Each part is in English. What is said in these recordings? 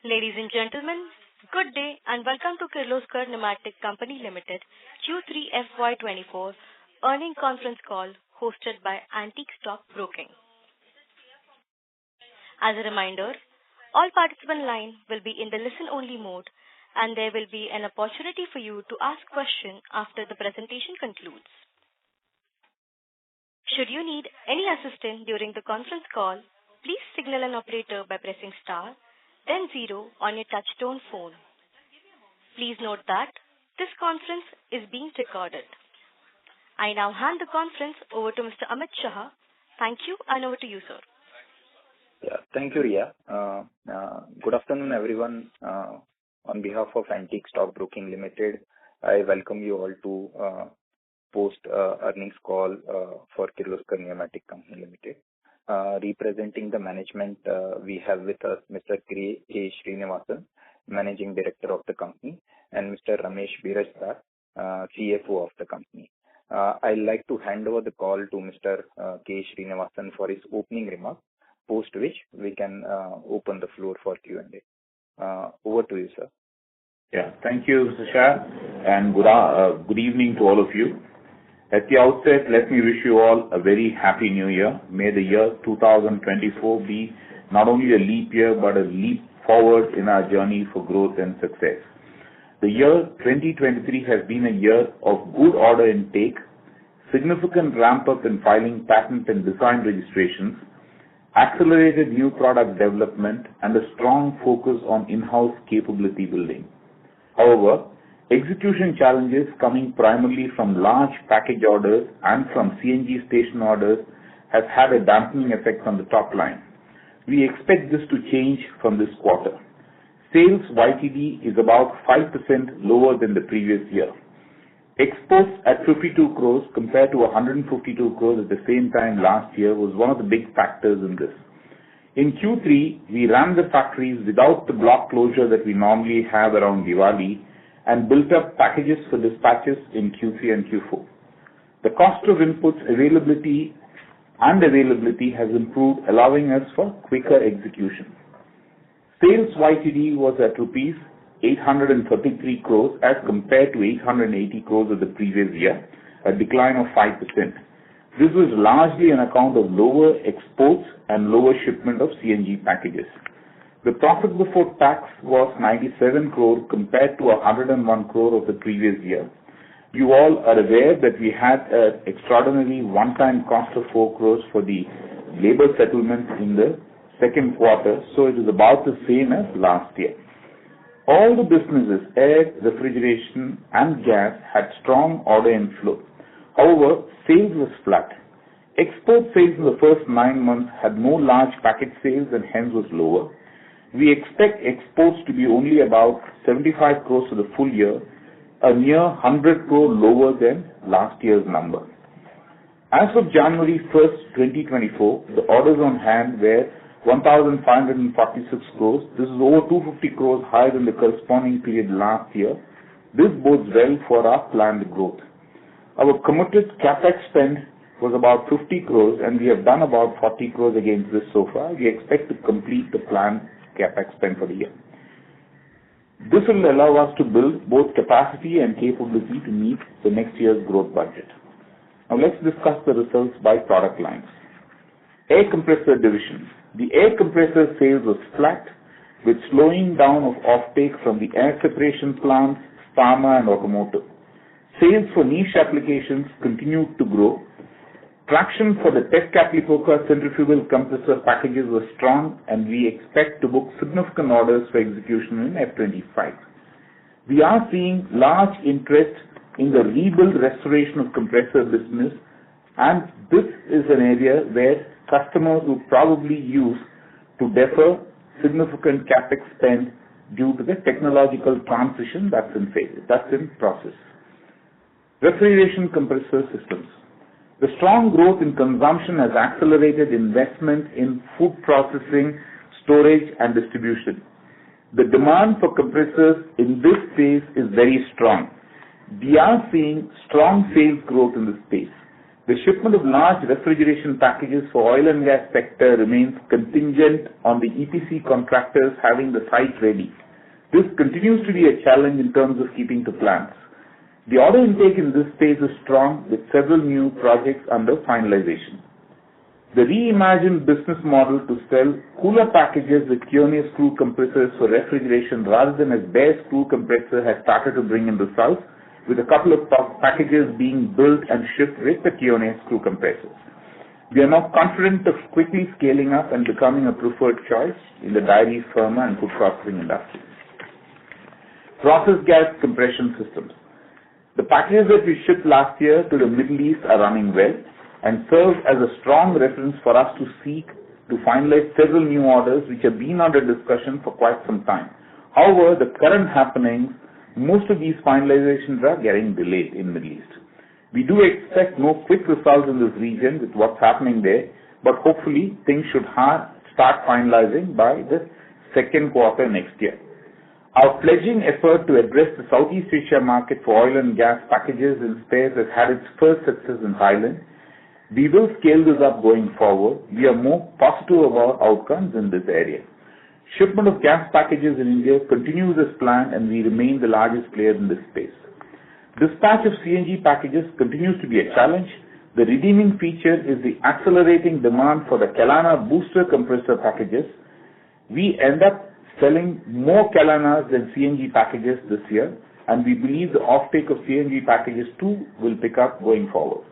Ladies and gentlemen, good day and welcome to Kirloskar Pneumatic Company Limited Q3 FY24 earning conference call hosted by Antique Stock Broking. As a reminder, all participant line will be in the listen-only mode and there will be an opportunity for you to ask questions after the presentation concludes. Should you need any assistance during the conference call, please signal an operator by pressing star then 0 on your touchtone phone. Please note that this conference is being recorded. I now hand the conference over to Mr. Amit Shah. Thank you and over to you, sir. Yeah, thank you, Ria. Good afternoon, everyone. On behalf of Antique Stock Broking Limited, I welcome you all to post earnings call for Kirloskar Pneumatic Company Limited. Representing the management, we have with us Mr. K. Srinivasan, Managing Director of the company, and Mr. Ramesh Birajpal, CFO of the company. I'd like to hand over the call to Mr. K. Srinivasan for his opening remarks, post which we can open the floor for Q&A. Over to you, sir. Yeah, thank you, Mr. Shah, and good evening to all of you. At the outset, let me wish you all a very happy new year. May the year 2024 be not only a leap year, but a leap forward in our journey for growth and success. The year 2023 has been a year of good order intake, significant ramp-up in filing patent and design registrations, accelerated new product development, and a strong focus on in-house capability building. However, execution challenges coming primarily from large package orders and from CNG station orders have had a dampening effect on the top line. We expect this to change from this quarter. Sales YTD is about 5% lower than the previous year. Exports at 52 crores compared to 152 crores at the same time last year was one of the big factors in this. In Q3, we ran the factories without the block closure that we normally have around Diwali and built up packages for dispatches in Q3 and Q4. The cost of inputs availability has improved, allowing us for quicker execution. Sales YTD was at rupees 833 crores as compared to 880 crores of the previous year, a decline of 5%. This was largely on account of lower exports and lower shipment of CNG packages. The profit before tax was 97 crore compared to 101 crore of the previous year. You all are aware that we had an extraordinary one-time cost of 4 crores for the labor settlement in the second quarter, so it is about the same as last year. All the businesses, air, refrigeration and gas, had strong order inflow. However, sales was flat. Export sales in the first 9 months had no large package sales and hence was lower. We expect exports to be only about 75 crores for the full year, a near 100 crore lower than last year's number. As of January 1st, 2024, the orders on hand were 1,546 crores. This is over 250 crores higher than the corresponding period last year. This bodes well for our planned growth. Our committed capex spend was about 50 crores and we have done about 40 crores against this so far. We expect to complete the planned capex spend for the year. This will allow us to build both capacity and capability to meet the next year's growth budget. Now let's discuss the results by product lines. Air compressor division. The air compressor sales was flat with slowing down of offtake from the air separation plants, pharma and automotive. Sales for niche applications continued to grow. Traction for the test Caplifoca centrifugal compressor packages was strong and we expect to book significant orders for execution in F25. We are seeing large interest in the rebuild restoration of compressor business, and this is an area where customers will probably use to defer significant capex spend due to the technological transition that's in process. Refrigeration compressor systems. The strong growth in consumption has accelerated investment in food processing, storage and distribution. The demand for compressors in this space is very strong. We are seeing strong sales growth in this space. The shipment of large refrigeration packages for oil and gas sector remains contingent on the EPC contractors having the site ready. This continues to be a challenge in terms of keeping to plans. The order intake in this space is strong with several new projects under finalization. The reimagined business model to sell cooler packages with Q&A screw compressors for refrigeration rather than a bare screw compressor has started to bring in results, with a couple of packages being built and shipped with the Q&A screw compressors. We are now confident of quickly scaling up and becoming a preferred choice in the dairy, pharma and food processing industries. Process gas compression systems. The packages that we shipped last year to the Middle East are running well and serve as a strong reference for us to seek to finalize several new orders which have been under discussion for quite some time. However, the current happenings, most of these finalizations are getting delayed in Middle East. We do expect no quick results in this region with what's happening there, but hopefully things should start finalizing by the second quarter next year. Our pledging effort to address the Southeast Asia market for oil and gas packages and spares has had its first success in Thailand. We will scale this up going forward. We are more positive about outcomes in this area. Shipment of gas packages in India continues as planned and we remain the largest player in this space. Dispatch of CNG packages continues to be a challenge. The redeeming feature is the accelerating demand for the Kelana booster compressor packages. We end up selling more Kelanas than CNG packages this year, and we believe the offtake of CNG packages too will pick up going forward.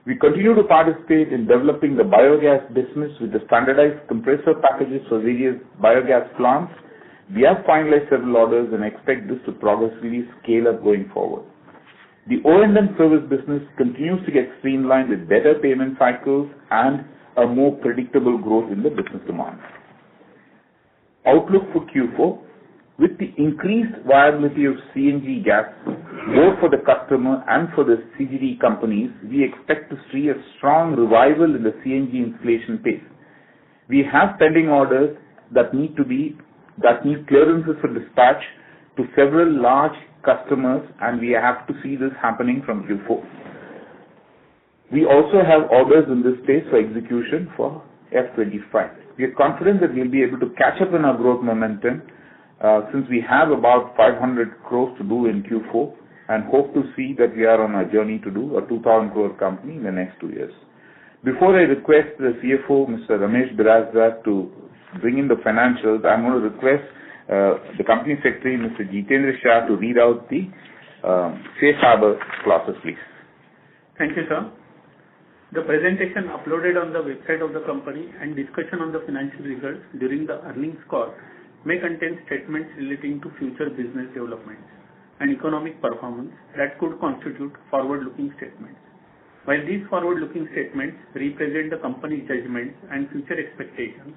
We continue to participate in developing the biogas business with the standardized compressor packages for various biogas plants. We have finalized several orders and expect this to progressively scale up going forward. The O&M service business continues to get streamlined with better payment cycles and a more predictable growth in the business demand. Outlook for Q4. With the increased viability of CNG gas, both for the customer and for the CGD companies, we expect to see a strong revival in the CNG installation pace. We have pending orders that need clearances for dispatch to several large customers, and we have to see this happening from Q4. We also have orders in this space for execution for F25. We are confident that we'll be able to catch up in our growth momentum since we have about 500 crores to do in Q4 and hope to see that we are on a journey to do a 2,000 crore company in the next 2 years. Before I request the CFO, Mr. Ramesh Birazda, to bring in the financials, I'm going to request the company secretary, Mr. Jitendra Shah, to read out the safe harbor clauses, please. Thank you, sir. The presentation uploaded on the website of the company and discussion on the financial results during the earnings call may contain statements relating to future business developments and economic performance that could constitute forward-looking statements. While these forward-looking statements represent the company's judgments and future expectations,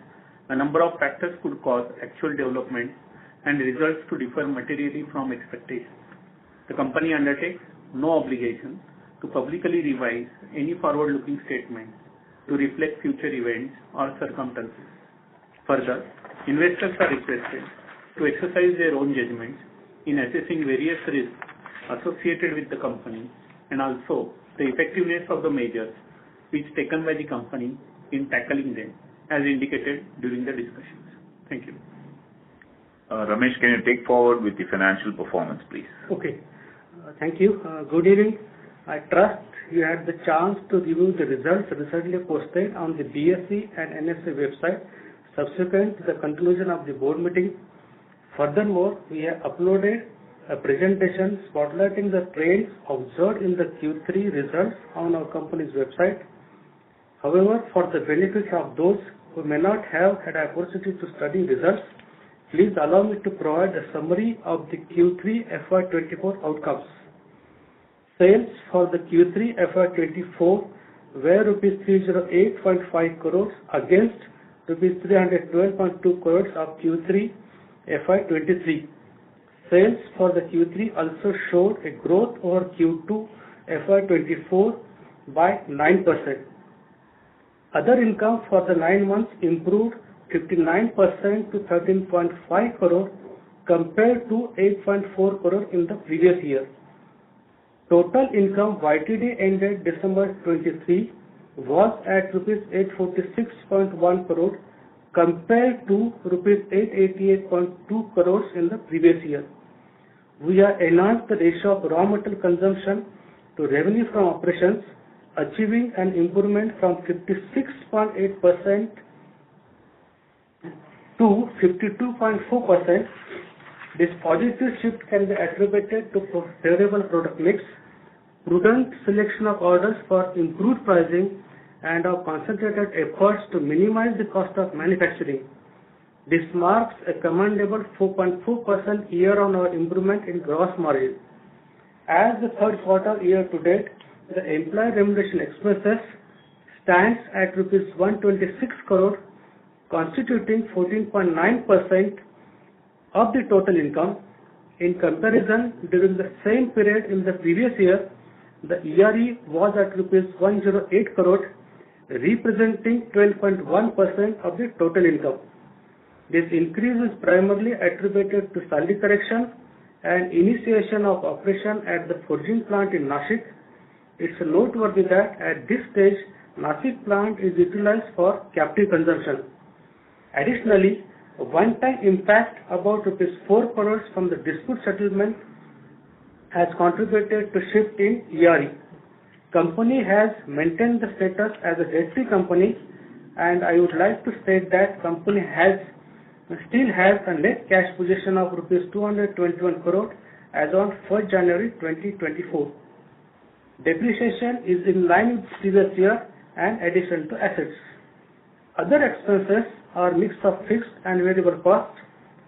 a number of factors could cause actual developments and results to differ materially from expectations. The company undertakes no obligation to publicly revise any forward-looking statements to reflect future events or circumstances. Further, investors are requested to exercise their own judgments in assessing various risks associated with the company and also the effectiveness of the measures which taken by the company in tackling them as indicated during the discussions. Thank you. Ramesh, can you take forward with the financial performance, please? Okay. Thank you. Good evening. I trust you had the chance to review the results recently posted on the BSE and NSE website subsequent to the conclusion of the board meeting. Furthermore, we have uploaded a presentation spotlighting the trends observed in the Q3 results on our company's website. However, for the benefit of those who may not have had an opportunity to study results, please allow me to provide a summary of the Q3 FY24 outcomes. Sales for the Q3 FY24 were rupees 308.5 crores against rupees 312.2 crores of Q3 FY23. Sales for the Q3 also showed a growth over Q2 FY24 by 9%. Other income for the 9 months improved 59% to 13.5 crore compared to 8.4 crore in the previous year. Total income YTD ended December 23 was at rupees 846.1 crore compared to rupees 888.2 crores in the previous year. We have enhanced the ratio of raw material consumption to revenue from operations, achieving an improvement from 56.8% to 52.4%. This positive shift can be attributed to favorable product mix, prudent selection of orders for improved pricing, and our concentrated efforts to minimize the cost of manufacturing. This marks a commendable 4.4% year-on-year improvement in gross margin. As the third quarter year to date, the employee remuneration expenses stands at rupees 126 crore, constituting 14.9% of the total income. In comparison, during the same period in the previous year, the ERE was at rupees 108 crore, representing 12.1% of the total income. This increase is primarily attributed to salary correction and initiation of operation at the forging plant in Nashik. It's noteworthy that at this stage, Nashik plant is utilized for captive consumption. Additionally, a one-time impact about rupees 4 crores from the dispute settlement has contributed to shift in ERE. Company has maintained the status as a debt-free company, and I would like to state that company still has a net cash position of rupees 221 crore as on 1st January 2024. Depreciation is in line with previous year and addition to assets. Other expenses are mix of fixed and variable costs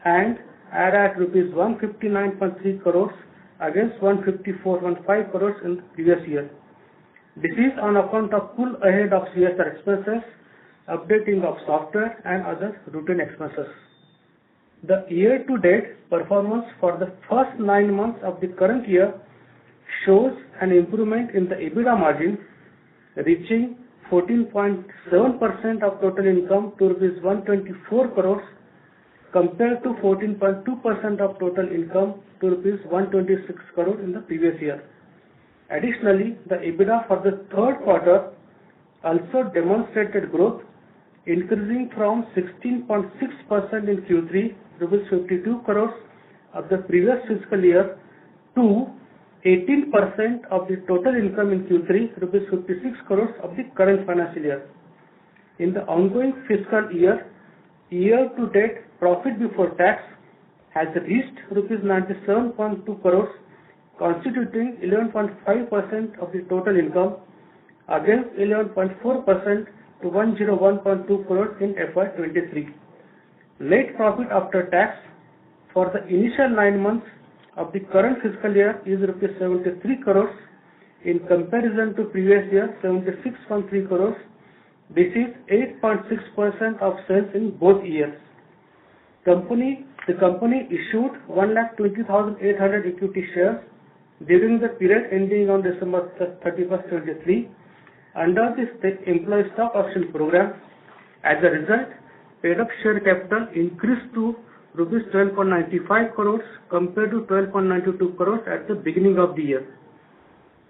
and are at rupees 159.3 crores against 154.5 crores in the previous year. This is on account of pull ahead of CSR expenses, updating of software and other routine expenses. The year-to-date performance for the first 9 months of the current year shows an improvement in the EBITDA margin, reaching 14.7% of total income to rupees 124 crores compared to 14.2% of total income to rupees 126 crores in the previous year. Additionally, the EBITDA for the third quarter also demonstrated growth, increasing from 16.6% in Q3, rupees 52 crores of the previous fiscal year, to 18% of the total income in Q3, rupees 56 crores of the current financial year. In the ongoing fiscal year, year-to-date profit before tax has reached rupees 97.2 crores, constituting 11.5% of the total income against 11.4% to 101.2 crores in FY23. Net profit after tax for the initial 9 months of the current fiscal year is rupees 73 crores in comparison to previous year 76.3 crores. This is 8.6% of sales in both years. The company issued 1,20,800 equity shares during the period ending on December 31st, 2023 under the employee stock option program. As a result, paid up share capital increased to rupees 12.95 crores compared to 12.92 crores at the beginning of the year.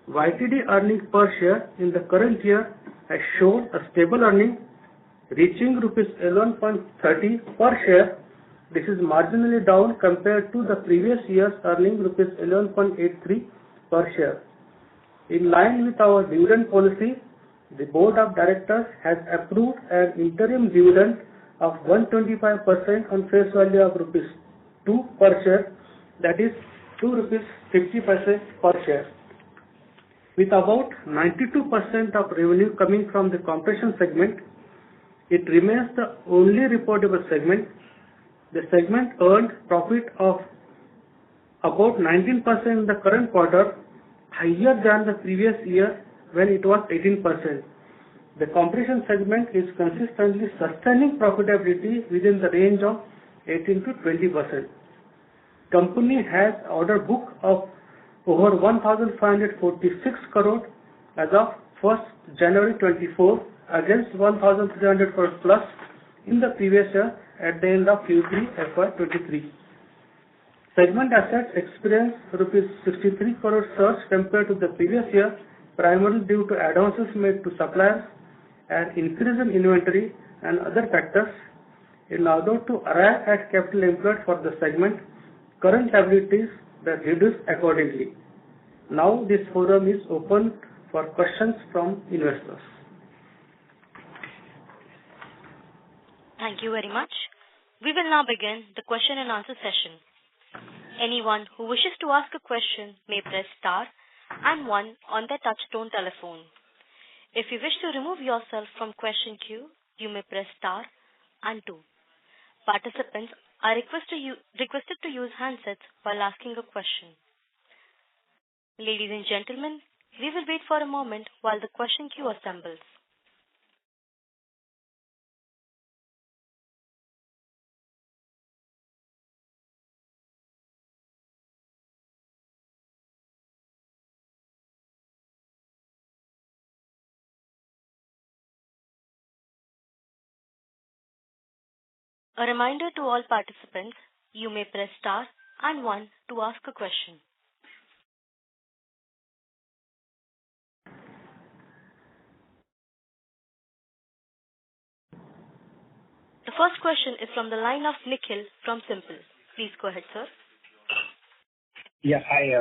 YTD earnings per share in the current year has shown a stable earning, reaching rupees 11.30 per share. This is marginally down compared to the previous year's earning rupees 11.83 per share. In line with our dividend policy, the Board of Directors has approved an interim dividend of 125% on face value of rupees 2 per share, that is 2 rupees 50 per share. With about 92% of revenue coming from the compression segment, it remains the only reportable segment. The segment earned profit of about 19% in the current quarter, higher than the previous year when it was 18%. The compression segment is consistently sustaining profitability within the range of 18 to 20%. Company has order book of over 1,546 crore as of 1st January 24 against 1,300 crore plus in the previous year at the end of Q3 FY23. Segment assets experienced rupees 63 crore surge compared to the previous year, primarily due to advances made to suppliers and increase in inventory and other factors. In order to arrive at capital employed for the segment, current liabilities were reduced accordingly. Now this forum is open for questions from investors. Thank you very much. We will now begin the question and answer session. Anyone who wishes to ask a question may press star and 1 on their touchtone telephone. If you wish to remove yourself from question queue, you may press star and 2. Participants are requested to use handsets while asking a question. Ladies and gentlemen, we will wait for a moment while the question queue assembles. A reminder to all participants, you may press star and 1 to ask a question. The first question is from the line of Nikhil from Simple. Please go ahead, sir. Yeah, hi.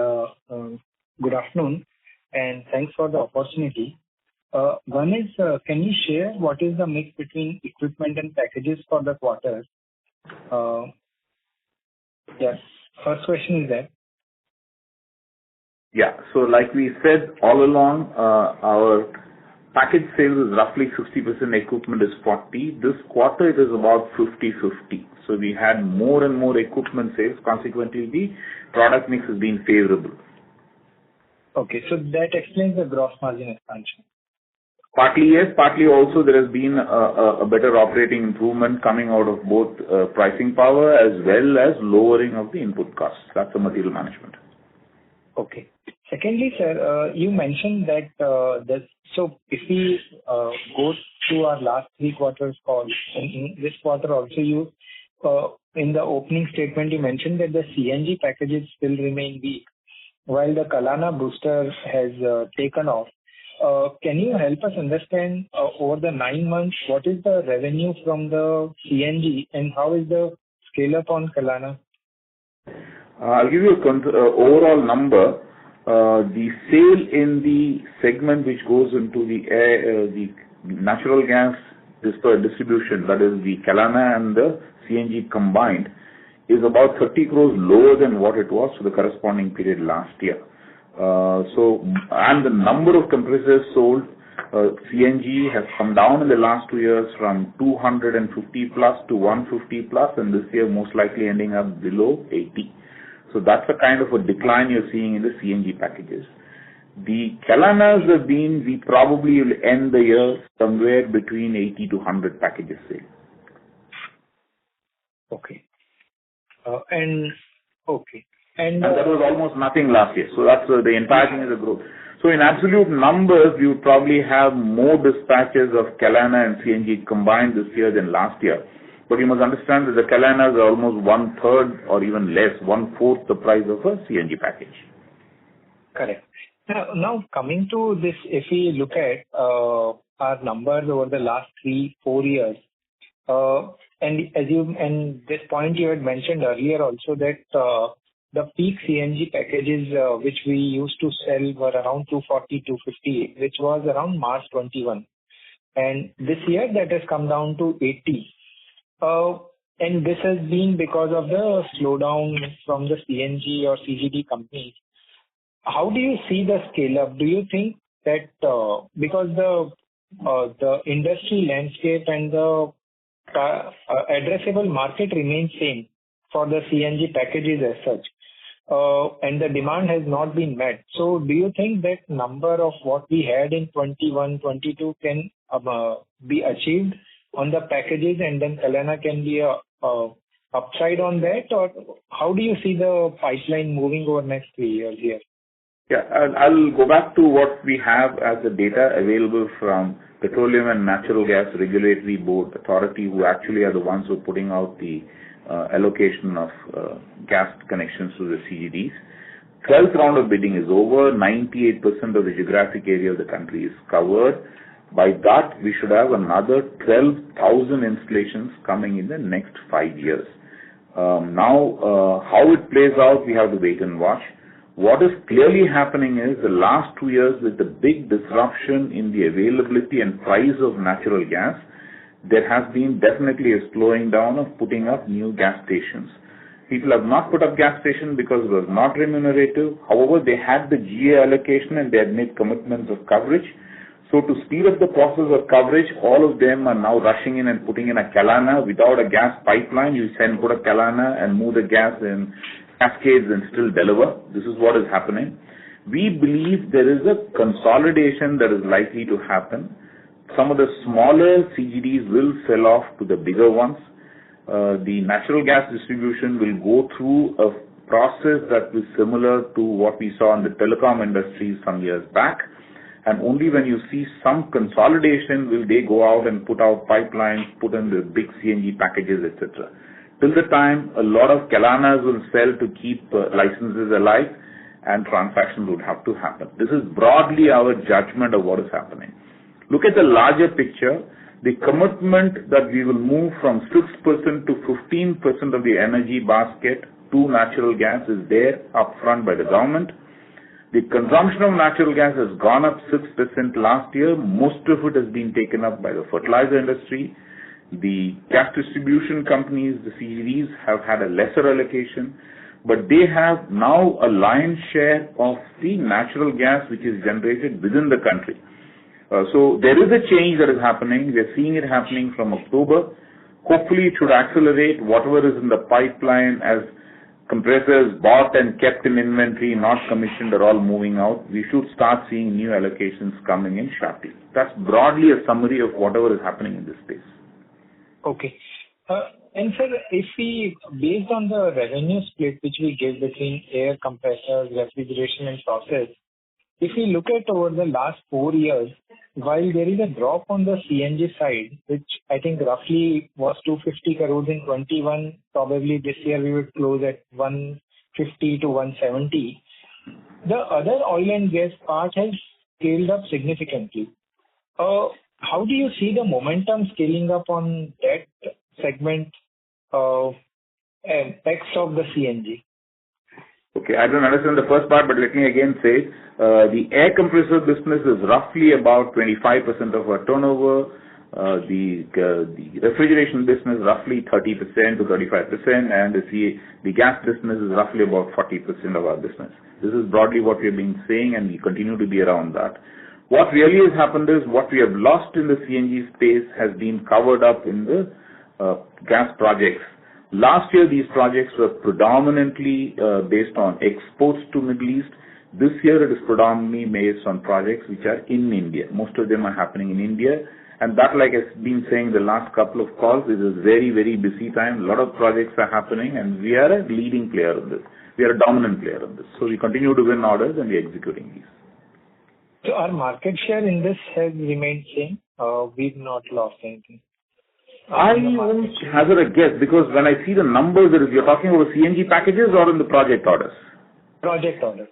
Good afternoon, and thanks for the opportunity. One is, can you share what is the mix between equipment and packages for the quarter? Yes, first question is that. Yeah, so like we said all along, our package sales is roughly 60%, equipment is 40%. This quarter it is about 50-50. So we had more and more equipment sales. Consequently, the product mix has been favorable. Okay, so that explains the gross margin expansion. Partly yes, partly also there has been a better operating improvement coming out of both pricing power as well as lowering of the input costs. That's the material management. Okay. Secondly, sir, you mentioned that so if we go to our last 3 quarters call, in this quarter also you, in the opening statement you mentioned that the CNG packages still remain weak, while the Kalana booster has taken off. Can you help us understand over the 9 months, what is the revenue from the CNG and how is the scale up on Kalana? I'll give you an overall number. The sale in the segment which goes into the natural gas distribution, that is the Kalana and the CNG combined, is about 30 crores lower than what it was for the corresponding period last year. And the number of compressors sold, CNG has come down in the last 2 years from 250 plus to 150 plus, and this year most likely ending up below 80. So that's the kind of a decline you're seeing in the CNG packages. The Kalanas have been, we probably will end the year somewhere between 80 to 100 packages sale. Okay. And that was almost nothing last year. So that's the entire thing is a growth. So in absolute numbers, you would probably have more dispatches of Kalana and CNG combined this year than last year. But you must understand that the Kalanas are almost 1/3 or even less, 1/4 the price of a CNG package. Correct. Now coming to this, if we look at our numbers over the last 3-4 years, and this point you had mentioned earlier also that the peak CNG packages which we used to sell were around 240-250, which was around March 21, and this year that has come down to 80. And this has been because of the slowdown from the CNG or CGD companies. How do you see the scale up? Do you think that because the industry landscape and the addressable market remains same for the CNG packages as such, and the demand has not been met, so do you think that number of what we had in 21-22 can be achieved on the packages, and then Kalana can be a upside on that, or how do you see the pipeline moving over next 3 years here? Yeah, I'll go back to what we have as the data available from Petroleum and Natural Gas Regulatory Board Authority, who actually are the ones who are putting out the allocation of gas connections to the CGDs. 12th round of bidding is over. 98% of the geographic area of the country is covered. By that, we should have another 12,000 installations coming in the next 5 years. How it plays out, we have to wait and watch. What is clearly happening is the last 2 years, with the big disruption in the availability and price of natural gas, there has been definitely a slowing down of putting up new gas stations. People have not put up gas stations because it was not remunerative. However, they had the GA allocation and they had made commitments of coverage. So to speed up the process of coverage, all of them are now rushing in and putting in a Kalana. Without a gas pipeline, you put a Kalana and move the gas in cascades and still deliver. This is what is happening. We believe there is a consolidation that is likely to happen. Some of the smaller CGDs will sell off to the bigger ones. The natural gas distribution will go through a process that is similar to what we saw in the telecom industry some years back. And only when you see some consolidation will they go out and put out pipelines, put in the big CNG packages, etc. Till the time, a lot of Kalanas will sell to keep licenses alive and transactions would have to happen. This is broadly our judgment of what is happening. Look at the larger picture. The commitment that we will move from 6% to 15% of the energy basket to natural gas is there upfront by the government. The consumption of natural gas has gone up 6% last year. Most of it has been taken up by the fertilizer industry. The gas distribution companies, the CGDs, have had a lesser allocation, but they have now a lion's share of the natural gas which is generated within the country. So there is a change that is happening. We are seeing it happening from October. Hopefully it should accelerate. Whatever is in the pipeline as compressors bought and kept in inventory, not commissioned, are all moving out. We should start seeing new allocations coming in sharply. That's broadly a summary of whatever is happening in this space. Okay. And sir, if we, based on the revenue split which we give between air compressors, refrigeration and process, if we look at over the last 4 years, while there is a drop on the CNG side, which I think roughly was 250 crores in 21, probably this year we would close at 150 to 170. The other oil and gas part has scaled up significantly. How do you see the momentum scaling up on that segment X of the CNG? Okay, I don't understand the first part, but let me again say, the air compressor business is roughly about 25% of our turnover. The refrigeration business is roughly 30% to 35%, and the gas business is roughly about 40% of our business. This is broadly what we have been saying, and we continue to be around that. What really has happened is what we have lost in the CNG space has been covered up in the gas projects. Last year, these projects were predominantly based on exports to Middle East. This year, it is predominantly based on projects which are in India. Most of them are happening in India. And that, like I've been saying the last couple of calls, is a very, very busy time. A lot of projects are happening, and we are a leading player in this. We are a dominant player in this. So we continue to win orders, and we are executing these. So our market share in this has remained same. We've not lost anything. I won't hazard a guess, because when I see the numbers, you're talking about CNG packages or in the project orders? Project orders.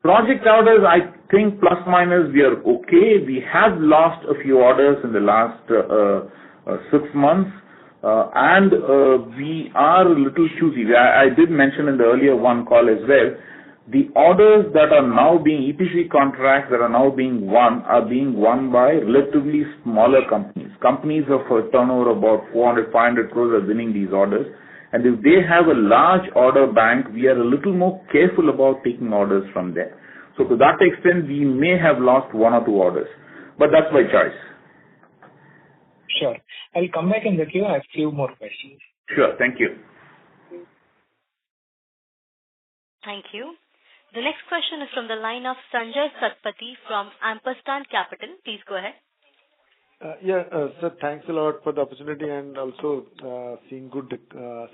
Project orders, I think plus minus we are okay. We have lost a few orders in the last 6 months, and we are a little choosy. I did mention in the earlier one call as well, the orders that are now being EPC contracts that are now being won are being won by relatively smaller companies. Companies of a turnover about 400, 500 crores are winning these orders. And if they have a large order bank, we are a little more careful about taking orders from there. So to that extent, we may have lost 1 or 2 orders. But that's by choice. Sure. I'll come back in the queue. I have a few more questions. Sure. Thank you. Thank you. The next question is from the line of Sanjay Satpathy from Ampersand Capital. Please go ahead. Sir, thanks a lot for the opportunity and also seeing good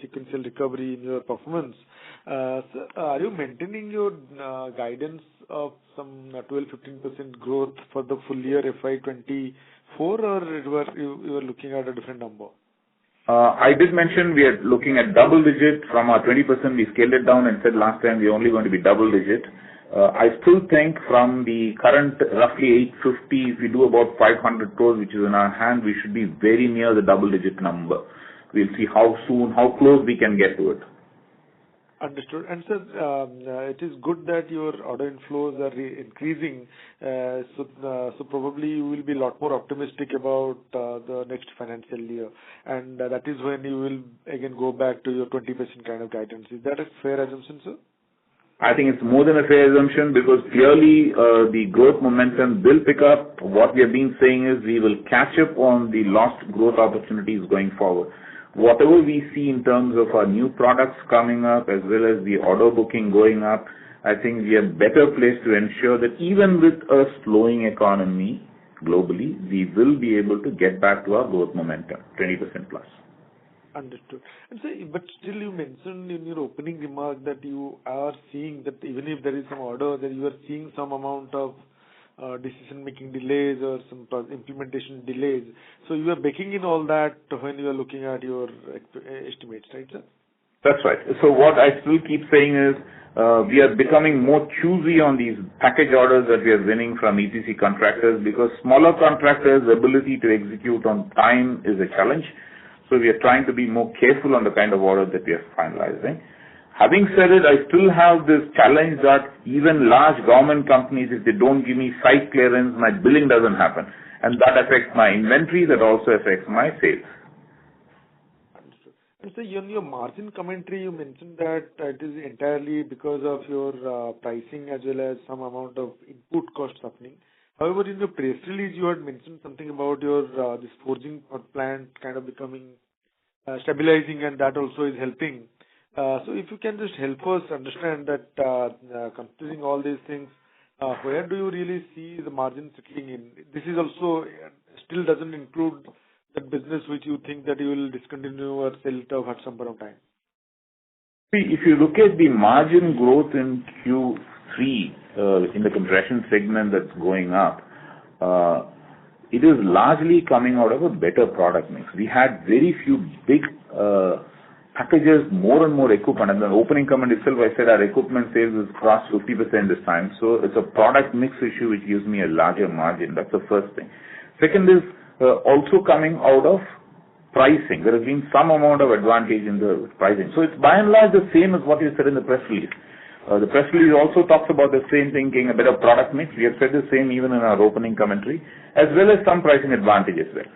sequential recovery in your performance. Sir, are you maintaining your guidance of some 12-15% growth for the full year FY24, or you were looking at a different number? I did mention we are looking at double digit. From our 20%, we scaled it down and said last time we're only going to be double digit. I still think from the current roughly 850, if we do about 500 crores, which is in our hand, we should be very near the double digit number. We'll see how close we can get to it. Understood. And sir, it is good that your order inflows are increasing. So probably you will be a lot more optimistic about the next financial year. And that is when you will again go back to your 20% kind of guidance. Is that a fair assumption, sir? I think it's more than a fair assumption because clearly the growth momentum will pick up. What we have been saying is we will catch up on the lost growth opportunities going forward. Whatever we see in terms of our new products coming up as well as the order booking going up, I think we are better placed to ensure that even with a slowing economy globally, we will be able to get back to our growth momentum, 20% plus. Understood. And so, but still you mentioned in your opening remark that you are seeing that even if there is some order, that you are seeing some amount of decision-making delays or some implementation delays. So you are baking in all that when you are looking at your estimates, right, sir? That's right. So what I still keep saying is we are becoming more choosy on these package orders that we are winning from EPC contractors because smaller contractors' ability to execute on time is a challenge. So we are trying to be more careful on the kind of orders that we are finalizing. Having said it, I still have this challenge that even large government companies, if they don't give me site clearance, my billing doesn't happen. And that affects my inventory, that also affects my sales. Understood. And so in your margin commentary, you mentioned that it is entirely because of your pricing as well as some amount of input costs happening. However, in your press release, you had mentioned something about your this forging plant kind of becoming stabilizing, and that also is helping. So if you can just help us understand that considering all these things, where do you really see the margin settling in? This is also still doesn't include that business which you think that you will discontinue or sell it off at some point of time. See, if you look at the margin growth in Q3 in the compression segment that's going up, it is largely coming out of a better product mix. We had very few big packages, more and more equipment. And the opening comment itself, I said our equipment sales has crossed 50% this time. So it's a product mix issue which gives me a larger margin. That's the first thing. Second is also coming out of pricing. There has been some amount of advantage in the pricing. So it's by and large the same as what you said in the press release. The press release also talks about the same thing, getting a better product mix. We have said the same even in our opening commentary, as well as some pricing advantage as well.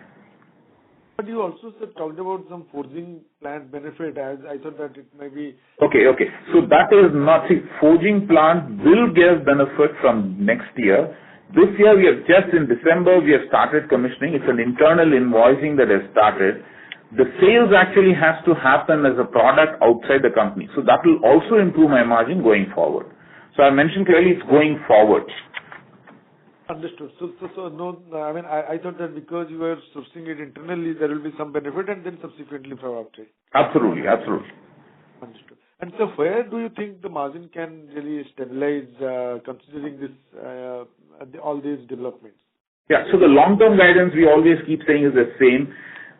But you also talked about some forging plant benefit, as I thought that it may be... Okay. So that is not... See, forging plant will give benefit from next year. This year, we have just in December, we have started commissioning. It's an internal invoicing that has started. The sales actually has to happen as a product outside the company. So that will also improve my margin going forward. So I mentioned clearly it's going forward. Understood. So no, I mean, I thought that because you were sourcing it internally, there will be some benefit and then subsequently from outside. Absolutely. Understood. And so where do you think the margin can really stabilize considering this, all these developments? Yeah, so the long-term guidance we always keep saying is the same.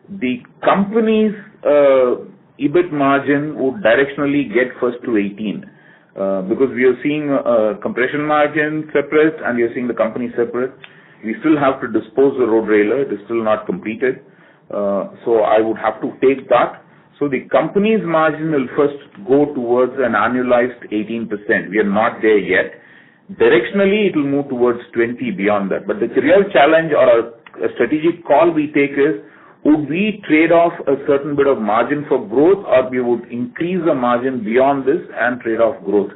The company's EBIT margin would directionally get first to 18. Because we are seeing compression margin separate and we are seeing the company separate. We still have to dispose the road railer. It is still not completed. So I would have to take that. So the company's margin will first go towards an annualized 18%. We are not there yet. Directionally, it will move towards 20 beyond that. But the real challenge or a strategic call we take is, would we trade off a certain bit of margin for growth, or we would increase the margin beyond this and trade off growth?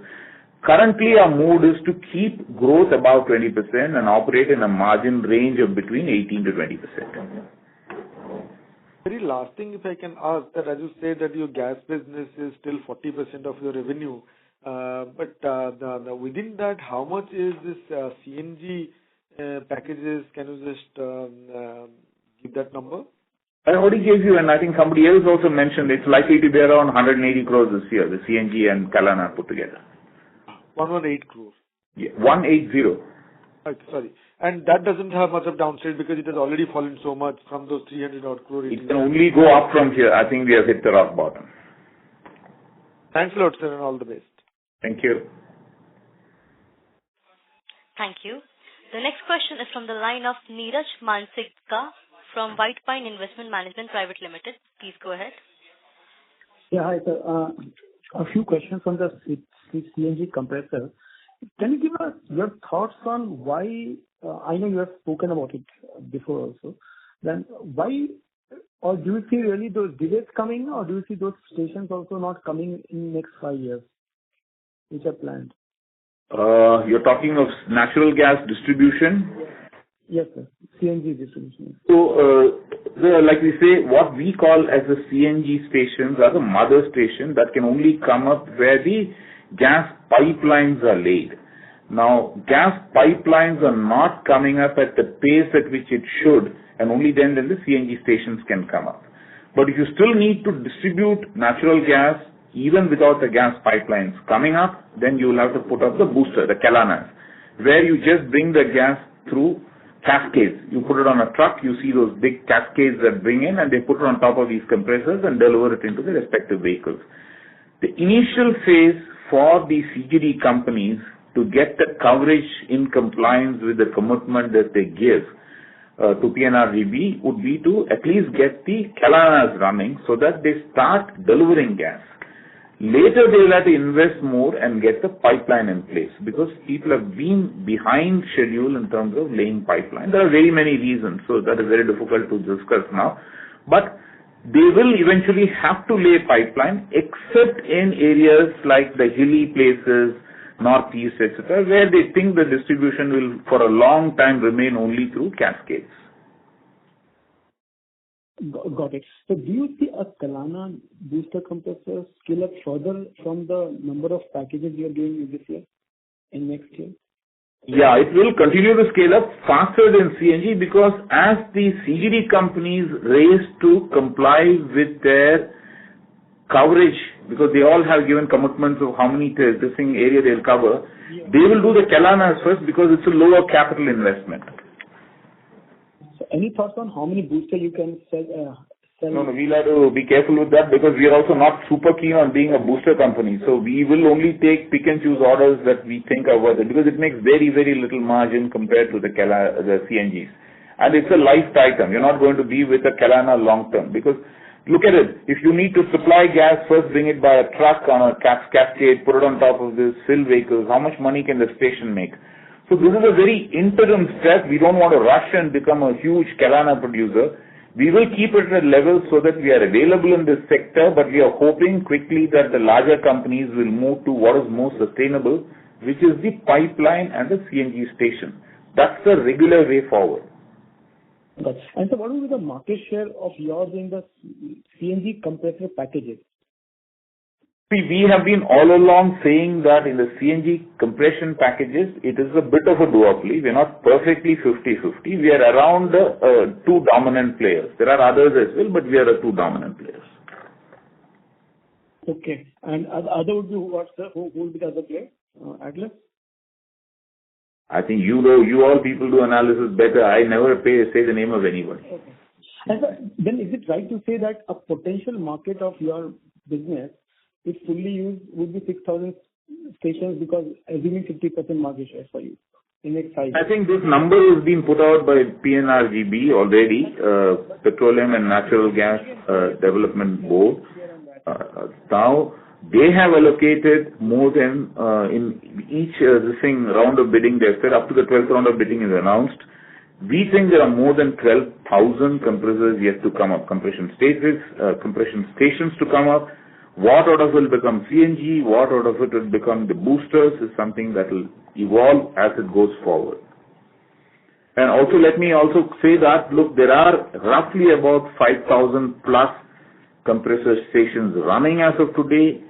Currently, our mood is to keep growth above 20% and operate in a margin range of between 18 to 20%. Very last thing, if I can ask, that as you say that your gas business is still 40% of your revenue, but within that, how much is this CNG packages? Can you just give that number? I already gave you, and I think somebody else also mentioned it's likely to be around 180 crores this year, the CNG and Kalana put together. 118 crores. Yeah, 180. Okay, sorry. And that doesn't have much of downside because it has already fallen so much from those 300 odd crore. It can only go up from here. I think we have hit the rock bottom. Thanks a lot, sir, and all the best. Thank you. Thank you. The next question is from the line of Neeraj Mansikka from White Pine Investment Management Private Limited. Please go ahead. Yeah, hi, sir. A few questions on the CNG compressor. Can you give us your thoughts on why, I know you have spoken about it before also, then why, or do you see really those delays coming, or do you see those stations also not coming in next 5 years, which are planned? You're talking of natural gas distribution? Yes, sir. CNG distribution. So, like we say, what we call as the CNG stations are the mother station that can only come up where the gas pipelines are laid. Now, gas pipelines are not coming up at the pace at which it should, and only then the CNG stations can come up. But if you still need to distribute natural gas, even without the gas pipelines coming up, then you will have to put up the booster, the Kalanas, where you just bring the gas through cascades. You put it on a truck, you see those big cascades that bring in, and they put it on top of these compressors and deliver it into the respective vehicles. The initial phase for the CGD companies to get the coverage in compliance with the commitment that they give to PNRGB would be to at least get the Kalanas running so that they start delivering gas. Later they will have to invest more and get the pipeline in place because people have been behind schedule in terms of laying pipeline. There are very many reasons, so that is very difficult to discuss now. But they will eventually have to lay pipeline except in areas like the hilly places, northeast, etc., where they think the distribution will for a long time remain only through cascades. Got it. So do you see a Kalana booster compressor scale up further from the number of packages you are doing this year and next year? Yeah, it will continue to scale up faster than CNG because as the CGD companies race to comply with their coverage, because they all have given commitments of how many testing area they'll cover, they will do the Kalanas first because it's a lower capital investment. So any thoughts on how many boosters you can sell? No, we'll have to be careful with that because we are also not super keen on being a booster company. So we will only take pick and choose orders that we think are worth it because it makes very, very little margin compared to the CNGs. And it's a life item. You're not going to be with a Kalana long term because look at it. If you need to supply gas, first bring it by a truck on a cascade, put it on top of this, fill vehicles. How much money can the station make? So this is a very interim step. We don't want to rush and become a huge Kalana producer. We will keep it at a level so that we are available in this sector, but we are hoping quickly that the larger companies will move to what is more sustainable, which is the pipeline and the CNG station. That's the regular way forward. Got it. And so what will be the market share of yours in the CNG compressor packages? See, we have been all along saying that in the CNG compression packages, it is a bit of a duopoly. We are not perfectly 50-50. We are around two dominant players. There are others as well, but we are the two dominant players. Okay. And other would be what, sir? Who will be the other player? Atlas? I think you know, you all people do analysis better. I never say the name of anybody. Okay. And then is it right to say that a potential market of your business, if fully used, would be 6,000 stations because assuming 50% market share for you in next 5 years? I think this number is being put out by PNRGB already, Petroleum and Natural Gas Development Board. Now, they have allocated more than in each round of bidding. They've said up to the 12th round of bidding is announced. We think there are more than 12,000 compressors yet to come up, compression stations to come up. What out of it will become CNG, what out of it will become the boosters is something that will evolve as it goes forward. And also let me also say that, look, there are roughly about 5,000 plus compressor stations running as of today,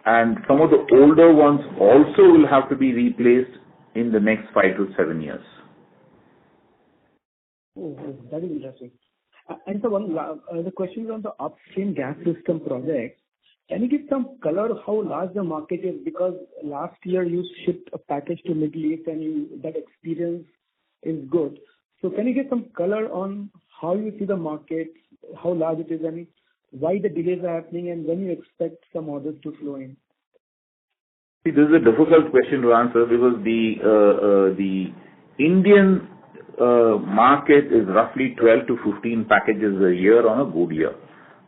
and some of the older ones also will have to be replaced in the next 5 to 7 years. Oh, that is interesting. And so the question is on the upstream gas system project. Can you give some color how large the market is? Because last year you shipped a package to Middle East and that experience is good. So can you give some color on how you see the market, how large it is, and why the delays are happening, and when you expect some orders to flow in? See, this is a difficult question to answer because the Indian market is roughly 12 to 15 packages a year on a good year.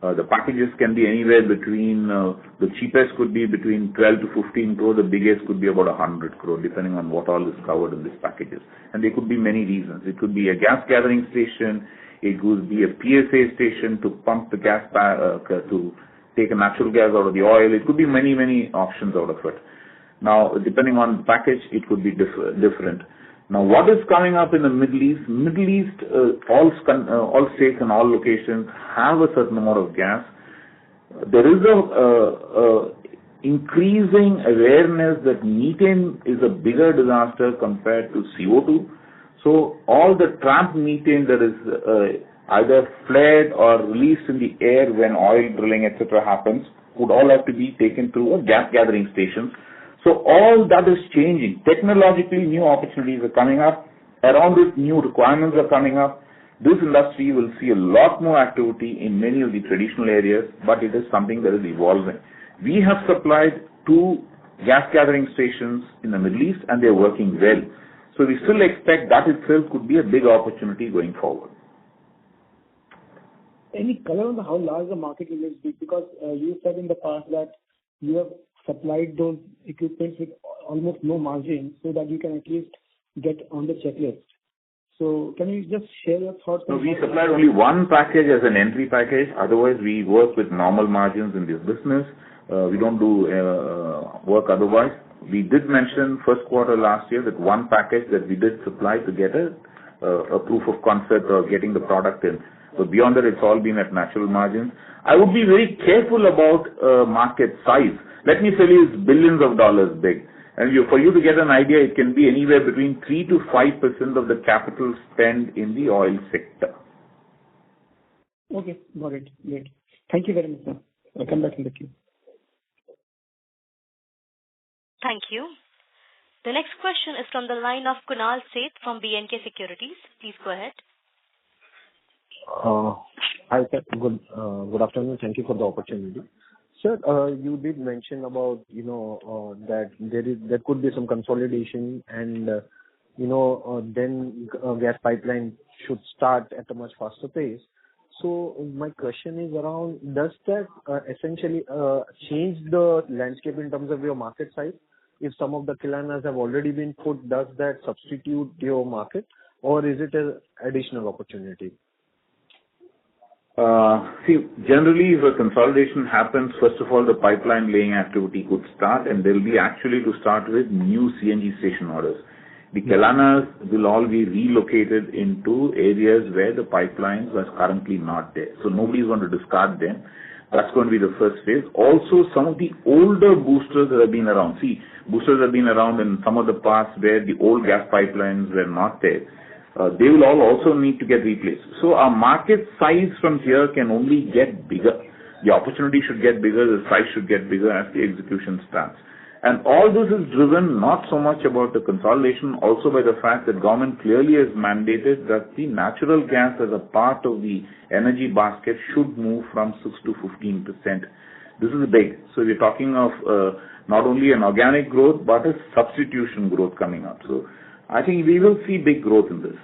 The packages can be anywhere between, the cheapest could be between 12 to 15 crore, the biggest could be about 100 crore, depending on what all is covered in these packages. And there could be many reasons. It could be a gas gathering station, it could be a PSA station to pump the gas, to take a natural gas out of the oil. It could be many, many options out of it. Now, depending on the package, it could be different. Now, what is coming up in the Middle East? Middle East, all states and all locations have a certain amount of gas. There is a increasing awareness that methane is a bigger disaster compared to CO2. So all the trapped methane that is either flared or released in the air when oil drilling, etc. happens, would all have to be taken through a gas gathering station. So all that is changing. Technologically, new opportunities are coming up. Around it, new requirements are coming up. This industry will see a lot more activity in many of the traditional areas, but it is something that is evolving. We have supplied 2 gas gathering stations in the Middle East, and they're working well. So we still expect that itself could be a big opportunity going forward. Any color on how large the market will be? Because you said in the past that you have supplied those equipments with almost no margin so that you can at least get on the checklist. So can you just share your thoughts? So we supplied only one package as an entry package. Otherwise, we work with normal margins in this business. We don't do work otherwise. We did mention first quarter last year that one package that we did supply to get a proof of concept or getting the product in. So beyond that, it's all been at natural margins. I would be very careful about market size. Let me tell you, it's billions of dollars big. And for you to get an idea, it can be anywhere between 3 to 5% of the capital spent in the oil sector. Okay, got it. Great. Thank you very much, sir. I'll come back in the queue. Thank you. The next question is from the line of Kunal Seth from B&K Securities. Please go ahead. Hi, sir. Good afternoon. Thank you for the opportunity. Sir, you did mention about, that there could be some consolidation and, then gas pipeline should start at a much faster pace. So my question is around, does that essentially change the landscape in terms of your market size? If some of the kilanas have already been put, does that substitute your market, or is it an additional opportunity? Generally, if a consolidation happens, first of all, the pipeline laying activity could start, and there will be actually to start with new CNG station orders. The kilanas will all be relocated into areas where the pipelines are currently not there. So nobody is going to discard them. That's going to be the first phase. Also, some of the older boosters that have been around. Boosters have been around in some of the parts where the old gas pipelines were not there. They will all also need to get replaced. So our market size from here can only get bigger. The opportunity should get bigger, the size should get bigger as the execution starts. And all this is driven not so much about the consolidation, also by the fact that government clearly has mandated that the natural gas as a part of the energy basket should move from 6 to 15%. This is big. So we're talking of not only an organic growth, but a substitution growth coming up. So I think we will see big growth in this.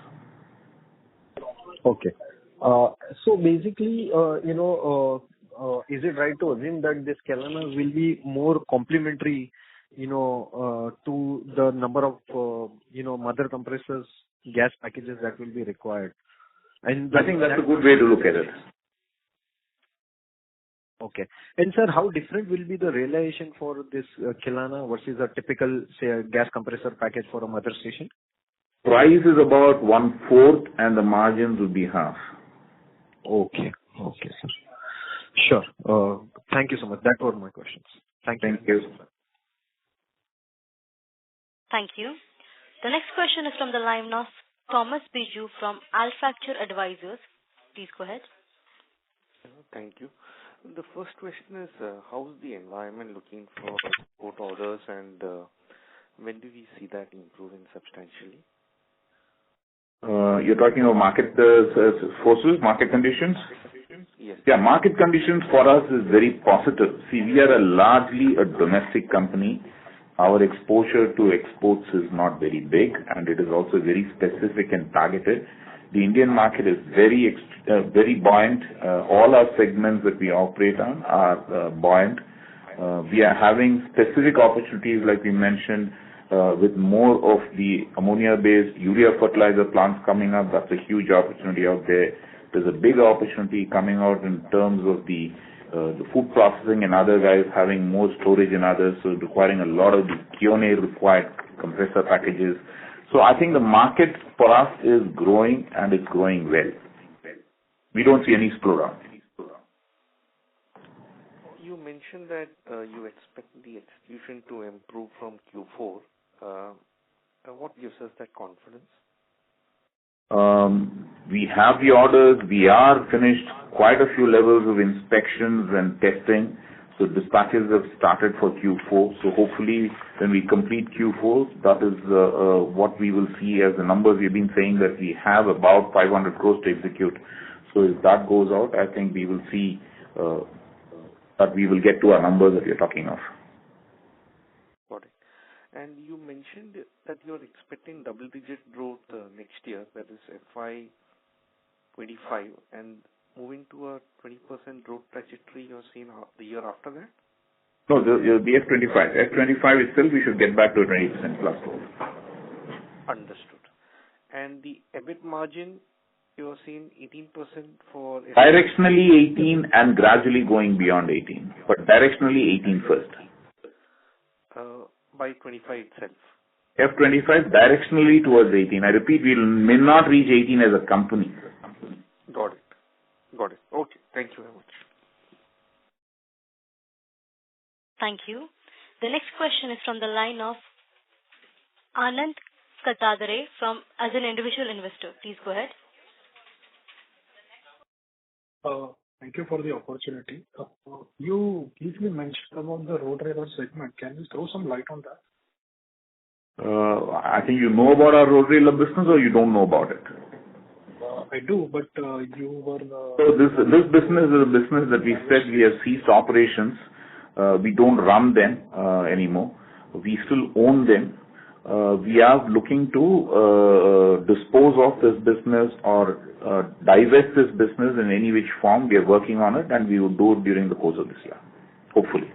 Okay. So basically, is it right to assume that this kilanas will be more complementary, to the number of, mother compressors, gas packages that will be required? And I think that's a good way to look at it. Okay. And sir, how different will be the realization for this kilana versus a typical, say, a gas compressor package for a mother station? Price is about 1/4 and the margins will be half. Okay, sir. Sure. Thank you so much. That were my questions. Thank you. Thank you. Thank you. The next question is from the line of Thomas Biju from Alfactor Advisors. Please go ahead. Thank you. The first question is, how is the environment looking for export orders, and when do we see that improving substantially? You're talking about market forces, market conditions? Yes. Yeah, market conditions for us is very positive. See, we are largely a domestic company. Our exposure to exports is not very big, and it is also very specific and targeted. The Indian market is very buoyant. All our segments that we operate on are buoyant. We are having specific opportunities, like we mentioned, with more of the ammonia-based urea fertilizer plants coming up. That's a huge opportunity out there. There's a big opportunity coming out in terms of the food processing and other guys having more storage and others, so requiring a lot of the Kionate required compressor packages. So I think the market for us is growing, and it's growing well. We don't see any slowdown. You mentioned that you expect the execution to improve from Q4. What gives us that confidence? We have the orders. We are finished quite a few levels of inspections and testing. So dispatches have started for Q4. So hopefully when we complete Q4, that is what we will see as the numbers. We've been saying that we have about 500 crores to execute. So if that goes out, I think we will see that we will get to our numbers that you're talking of. Got it. And you mentioned that you're expecting double-digit growth next year, that is FY25, and moving to a 20% growth trajectory you're seeing the year after that? No, the F25. F25 itself, we should get back to 20% plus growth. Understood. And the EBIT margin, you're seeing 18% for... Directionally 18 and gradually going beyond 18. But directionally 18 first. By 25 itself. F25 directionally towards 18. I repeat, we may not reach 18 as a company. Got it. Got it. Okay. Thank you very much. Thank you. The next question is from the line of Anand Katadare as an individual investor. Please go ahead. Thank you for the opportunity. You briefly mentioned about the road trailer segment. Can you throw some light on that? I think you know about our road trailer business, or you don't know about it? I do, but you were... So this business is a business that we said we have ceased operations. We don't run them anymore. We still own them. We are looking to dispose of this business or divest this business in any which form. We are working on it, and we will do it during the course of this year, hopefully.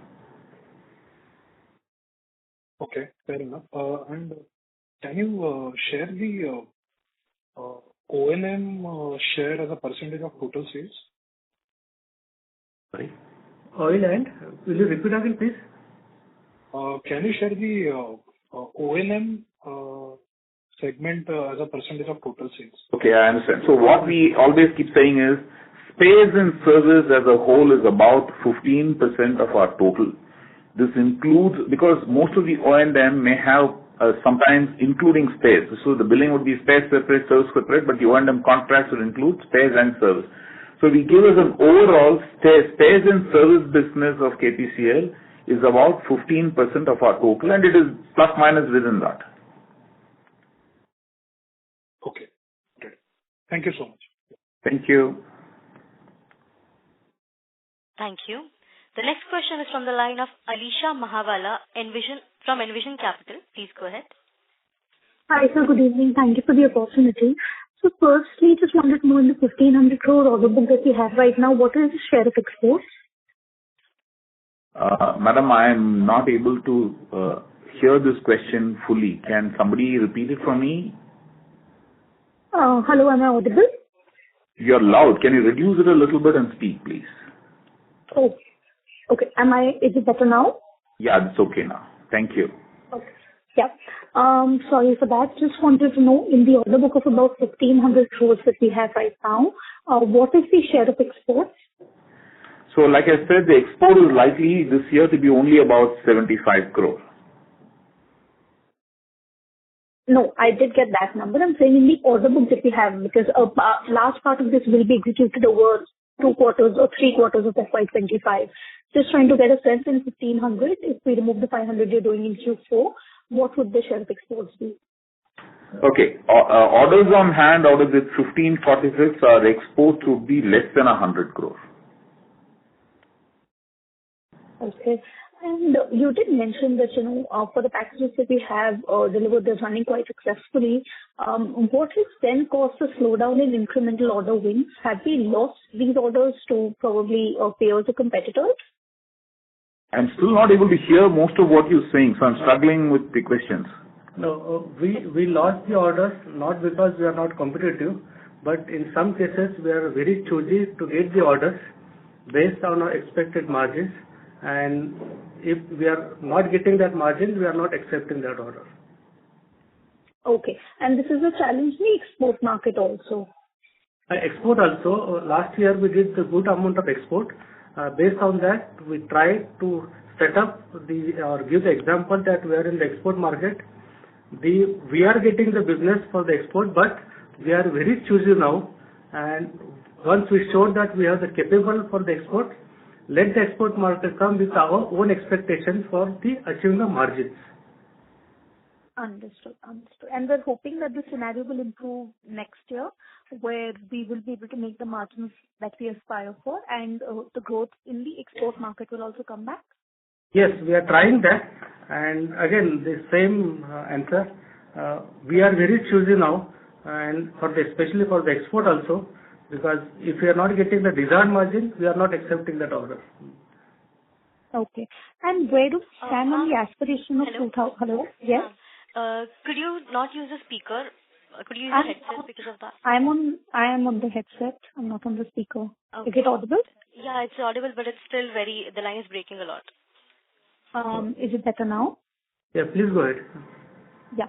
Okay, fair enough. And can you share the O&M share as a percentage of total sales? Sorry? Oil and? Will you repeat again, please? Can you share the O&M segment as a percentage of total sales? Okay, I understand. So what we always keep saying is spares and service as a whole is about 15% of our total. This includes, because most of the O&M may have sometimes including spares. So the billing would be spares separate, service separate, but the O&M contracts will include spares and service. So we give us an overall spares and service business of KPCL is about 15% of our total, and it is plus minus within that. Okay. Great. Thank you so much. Thank you. Thank you. The next question is from the line of Alisha Mahawala from Envision Capital. Please go ahead. Hi, sir. Good evening. Thank you for the opportunity. So firstly, just wanted to know in the 1,500 crore order book that you have right now, what is the share of exports? Madam, I am not able to hear this question fully. Can somebody repeat it for me? Hello, am I audible? You're loud. Can you reduce it a little bit and speak, please? Oh, okay. Is it better now? Yeah, it's okay now. Thank you. Okay. Yeah. Sorry for that. Just wanted to know, in the order book of about 1,500 crores that we have right now, what is the share of exports? So like I said, the export is likely this year to be only about 75 crore. No, I did get that number. I'm saying in the order book that we have, because a large part of this will be executed over 2 quarters or 3 quarters of FY25. Just trying to get a sense in 1,500, if we remove the 500 you're doing in Q4, what would the share of exports be? Okay. Orders on hand out of this 1546, our exports would be less than 100 crore. Okay. And you did mention that, for the packages that we have delivered, they're running quite successfully. What has then caused the slowdown in incremental order wins? Have we lost these orders to probably peers or competitors? I'm still not able to hear most of what you're saying, so I'm struggling with the questions. No, we lost the orders not because we are not competitive, but in some cases we are very choosy to get the orders based on our expected margins, and if we are not getting that margin, we are not accepting that order. Okay. And this is a challenge in the export market also? Export also. Last year we did a good amount of export. Based on that, we tried to set up or give the example that we are in the export market. We are getting the business for the export, but we are very choosy now. And once we show that we are the capable for the export, let the export market come with our own expectations for the achieving the margins. Understood. And we're hoping that the scenario will improve next year, where we will be able to make the margins that we aspire for, and the growth in the export market will also come back? Yes, we are trying that. And again, the same answer. We are very choosy now, and especially for the export also, because if we are not getting the desired margin, we are not accepting that order. Okay. And where do we stand on the aspiration of 2000? Hello? Yes? Could you not use a speaker? Could you use a headset because of that? I am on the headset. I'm not on the speaker. Okay. Is it audible? Yeah, it's audible, but it's still the line is breaking a lot. Is it better now? Yeah, please go ahead. Yeah.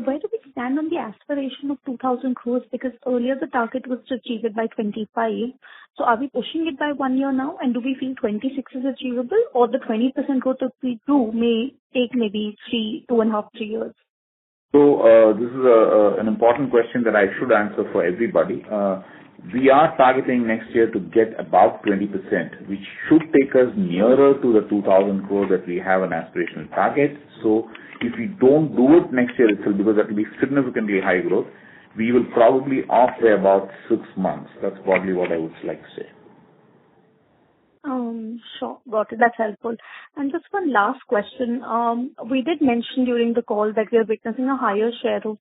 Where do we stand on the aspiration of 2,000 crores? Because earlier the target was to achieve it by 25. So are we pushing it by 1 year now? And do we feel 26 is achievable? Or the 20% growth that we do may take maybe 2.5, 3 years? So this is an important question that I should answer for everybody. We are targeting next year to get about 20%, which should take us nearer to the 2,000 crore that we have an aspirational target. So if we don't do it next year itself, because that will be significantly high growth, we will probably off by about 6 months. That's probably what I would like to say. Sure. Got it. That's helpful. And just one last question. We did mention during the call that we are witnessing a higher share of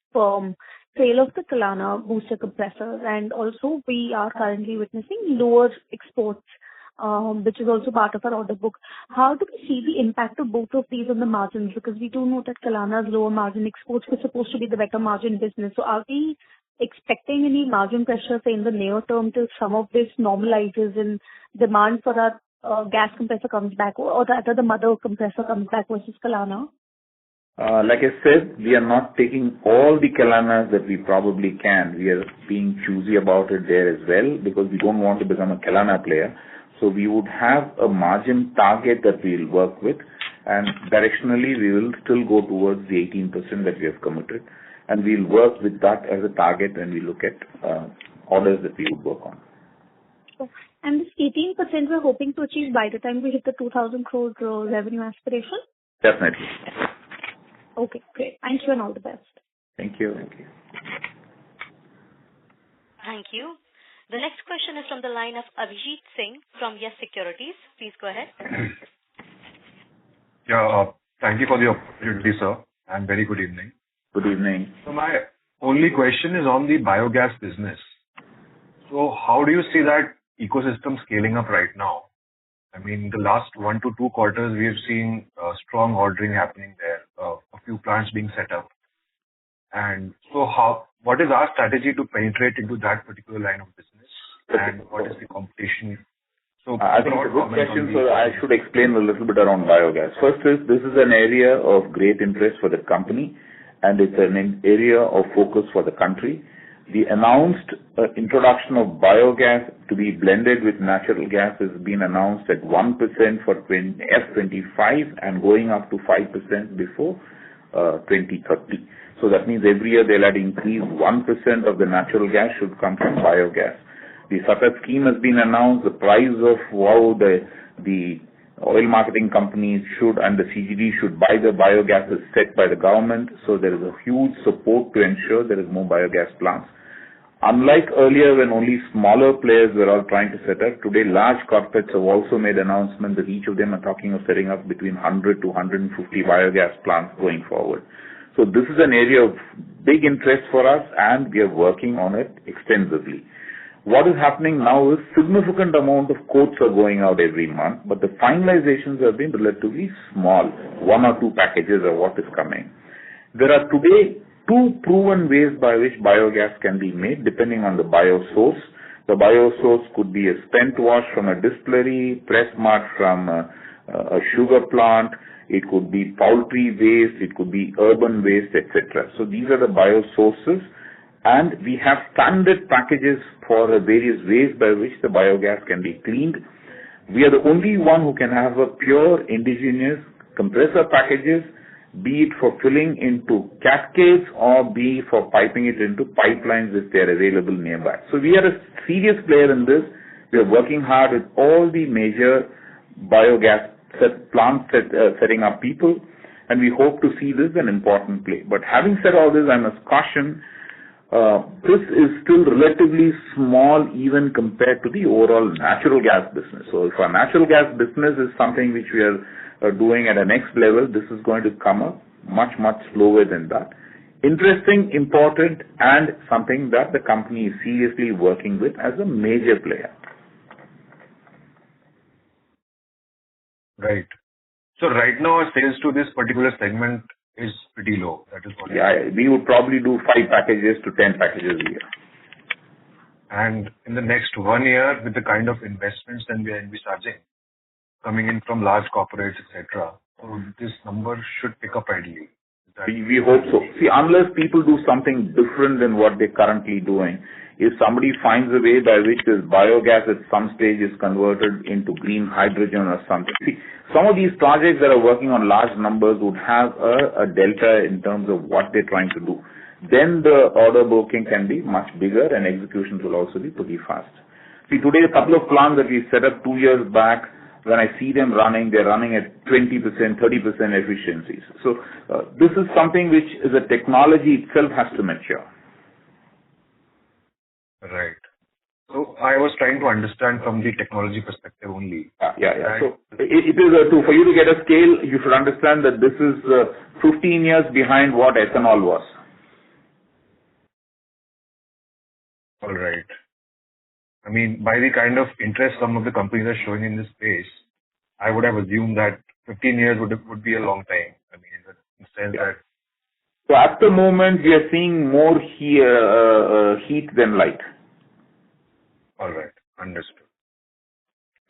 sale of the Kalana booster compressors, and also we are currently witnessing lower exports, which is also part of our order book. How do we see the impact of both of these on the margins? Because we do know that Kalana's lower margin exports were supposed to be the better margin business. So are we expecting any margin pressure, say, in the near term till some of this normalizes and demand for our gas compressor comes back, or rather the mother compressor comes back versus Kalana? Like I said, we are not taking all the Kalanas that we probably can. We are being choosy about it there as well, because we don't want to become a Kalana player. So we would have a margin target that we'll work with, and directionally we will still go towards the 18% that we have committed, and we'll work with that as a target when we look at orders that we would work on. And this 18% we're hoping to achieve by the time we hit the 2,000 crore revenue aspiration? Definitely. Okay, great. Thank you and all the best. Thank you. Thank you. The next question is from the line of Abhijit Singh from Yes Securities. Please go ahead. Yeah, thank you for the opportunity, sir, and very good evening. Good evening. So my only question is on the biogas business. So how do you see that ecosystem scaling up right now? I mean, the last 1 to 2 quarters, we have seen strong ordering happening there, a few plants being set up. And so what is our strategy to penetrate into that particular line of business? And what is the competition? So I think it's a good question, so I should explain a little bit around biogas. First is, this is an area of great interest for the company, and it's an area of focus for the country. The announced introduction of biogas to be blended with natural gas has been announced at 1% for F25 and going up to 5% before 2030. So that means every year they'll add increase 1% of the natural gas should come from biogas. The SATAT scheme has been announced. The price of the oil marketing companies should, and the CGD should buy the biogas as set by the government. So there is a huge support to ensure there is more biogas plants. Unlike earlier when only smaller players were all trying to set up, today large corporates have also made announcements that each of them are talking of setting up between 100 to 150 biogas plants going forward. So this is an area of big interest for us and we are working on it extensively. What is happening now is significant amount of quotes are going out every month, but the finalizations have been relatively small, 1 or 2 packages of what is coming. There are today 2 proven ways by which biogas can be made depending on the biosource. The biosource could be a spent wash from a distillery, press mud from a sugar plant, it could be poultry waste, it could be urban waste, etc. So these are the biosources, and we have standard packages for the various ways by which the biogas can be cleaned. We are the only one who can have a pure indigenous compressor packages, be it for filling into cascades or be for piping it into pipelines if they are available nearby. So we are a serious player in this. We are working hard with all the major biogas setting up people, and we hope to see this an important play. But having said all this, I must caution, this is still relatively small even compared to the overall natural gas business. So if our natural gas business is something which we are doing at a next level, this is going to come up much, much slower than that. Interesting, important, and something that the company is seriously working with as a major player. Right. So right now, our sales to this particular segment is pretty low. That is what. Yeah, we would probably do 5 packages to 10 packages a year. And in the next 1 year, with the kind of investments that we are envisaging coming in from large corporates, etc., so this number should pick up ideally. We hope so. See, unless people do something different than what they're currently doing, if somebody finds a way by which this biogas at some stage is converted into green hydrogen or something. See, some of these projects that are working on large numbers would have a delta in terms of what they're trying to do. Then the order booking can be much bigger and executions will also be pretty fast. See, today a couple of plants that we set up 2 years back, when I see them running, they're running at 20%, 30% efficiencies. So this is something which is a technology itself has to mature. Right. So I was trying to understand from the technology perspective only. Yeah. So it is for you to get a scale, you should understand that this is 15 years behind what ethanol was. All right. I mean, by the kind of interest some of the companies are showing in this space, I would have assumed that 15 years would be a long time. I mean, in the sense that. So at the moment, we are seeing more heat than light. All right. Understood.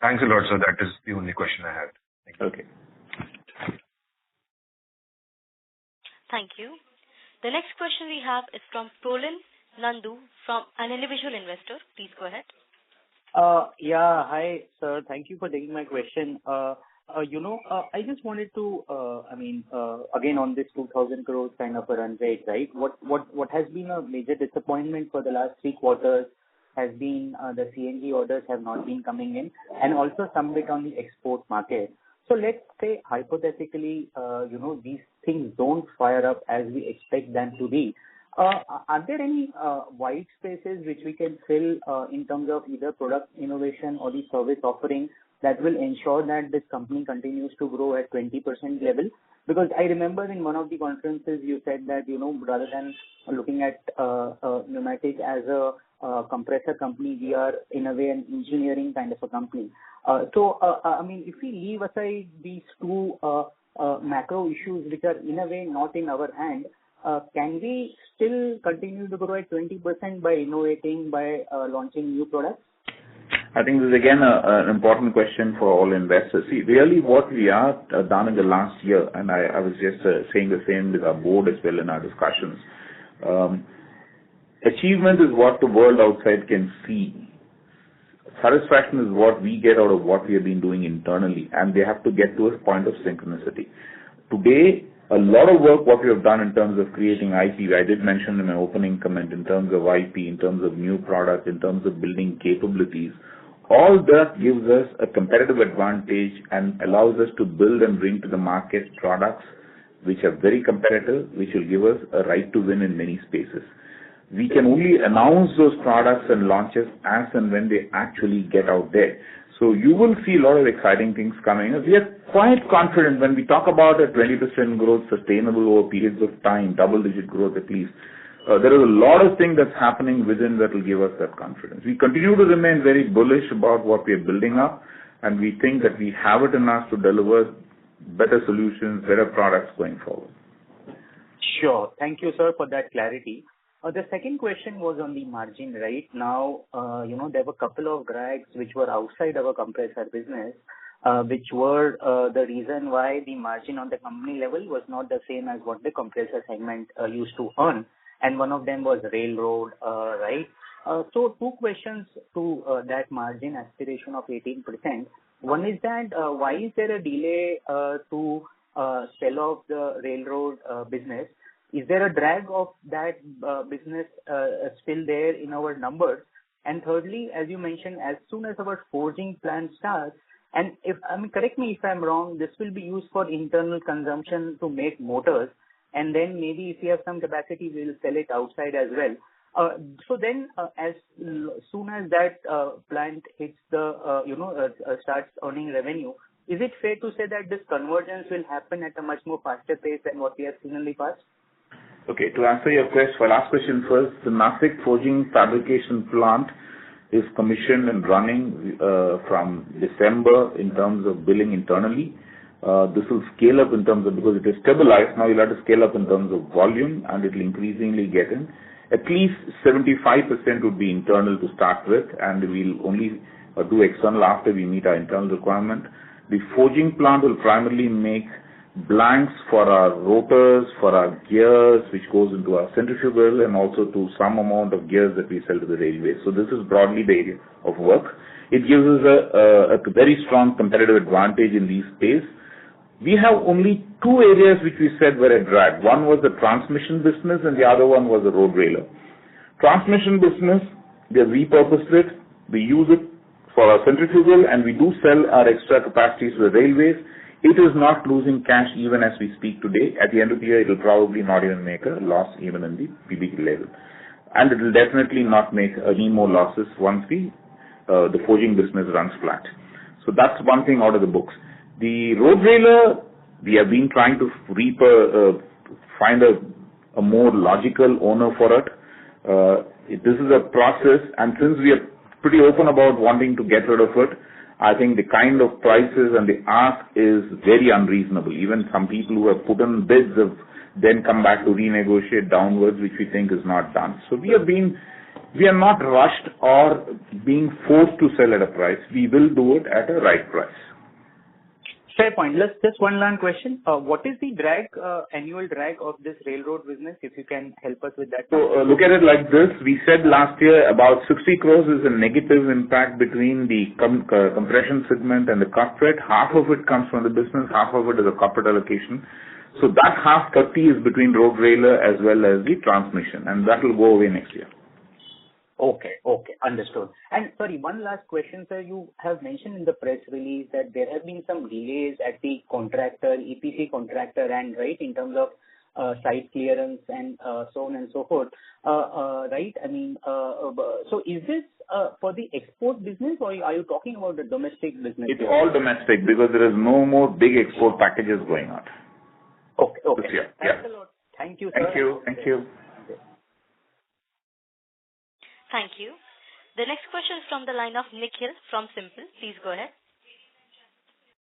Thanks a lot, sir. That is the only question I had. Thank you. Okay. Thank you. The next question we have is from Prolin Nandu from an individual investor. Please go ahead. Yeah. Hi, sir. Thank you for taking my question. I just wanted to, again, on this 2,000 crores kind of a run rate, right? What has been a major disappointment for the last 3 quarters has been the CNG orders have not been coming in, and also some bit on the export market. So let's say hypothetically, these things don't fire up as we expect them to be. Are there any white spaces which we can fill in terms of either product innovation or the service offering that will ensure that this company continues to grow at 20% level? Because I remember in one of the conferences you said that, rather than looking at Pneumatic as a compressor company, we are in a way an engineering kind of a company. If we leave aside these 2 macro issues which are in a way not in our hand, can we still continue to grow at 20% by innovating, by launching new products? I think this is again an important question for all investors. See, really what we have done in the last year, and I was just saying the same with our board as well in our discussions. Achievement is what the world outside can see. Satisfaction is what we get out of what we have been doing internally, and they have to get to a point of synchronicity. Today, a lot of work what we have done in terms of creating IP, I did mention in my opening comment, in terms of IP, in terms of new products, in terms of building capabilities, All that gives us a competitive advantage and allows us to build and bring to the market products which are very competitive, which will give us a right to win in many spaces. We can only announce those products and launches as and when they actually get out there. So you will see a lot of exciting things coming. We are quite confident when we talk about a 20% growth sustainable over periods of time, double-digit growth at least. There is a lot of things that's happening within that will give us that confidence. We continue to remain very bullish about what we are building up, and we think that we have it in us to deliver better solutions, better products going forward. Sure. Thank you, sir, for that clarity. The second question was on the margin. Right now, there were a couple of drags which were outside our compressor business, which were the reason why the margin on the company level was not the same as what the compressor segment used to earn. And one of them was railroad, right? So two questions to that margin aspiration of 18%. One is that why is there a delay to sell off the railroad business? Is there a drag of that business still there in our numbers? And thirdly, as you mentioned, as soon as our forging plant starts, and correct me if I'm wrong, this will be used for internal consumption to make motors, and then maybe if we have some capacity, we'll sell it outside as well. So then, as soon as that plant hits the, starts earning revenue, is it fair to say that this convergence will happen at a much more faster pace than what we have seen in the past? Okay, to answer your last question first, the Nashik forging fabrication plant is commissioned and running from December in terms of billing internally. This will scale up in terms of, because it is stabilized, now you'll have to scale up in terms of volume, and it will increasingly get in. At least 75% would be internal to start with, and we'll only do external after we meet our internal requirement. The forging plant will primarily make blanks for our rotors, for our gears, which goes into our centrifugal, and also to some amount of gears that we sell to the railways. So this is broadly the area of work. It gives us a very strong competitive advantage in these space. We have only two areas which we said were a drag. One was the transmission business and the other one was the road railer. Transmission business, we have repurposed it. We use it for our centrifugal and we do sell our extra capacities to the railways. It is not losing cash even as we speak today. At the end of the year, it will probably not even make a loss even in the PBT level. And it will definitely not make any more losses once the forging business runs flat. So that's one thing out of the books. The road railer, we have been trying to find a more logical owner for it. This is a process, and since we are pretty open about wanting to get rid of it, I think the kind of prices and the ask is very unreasonable. Even some people who have put in bids have then come back to renegotiate downwards, which we think is not done. So we are not rushed or being forced to sell at a price. We will do it at a right price. Fair point. Just one last question. What is the annual drag of this railroad business, if you can help us with that? So look at it like this. We said last year about 60 crores is a negative impact between the compression segment and the corporate. Half of it comes from the business, half of it is a corporate allocation. So that half 30 is between road railer as well as the transmission, and that will go away next year. Okay, understood. And sorry, one last question, sir. You have mentioned in the press release that there have been some delays at the contractor, EPC contractor, and right in terms of site clearance and so on and so forth. Right? So is this for the export business, or are you talking about the domestic business? It's all domestic because there is no more big export packages going on. Okay. Thanks a lot. Thank you, sir. Thank you. Thank you. The next question is from the line of Nikhil from Simple. Please go ahead.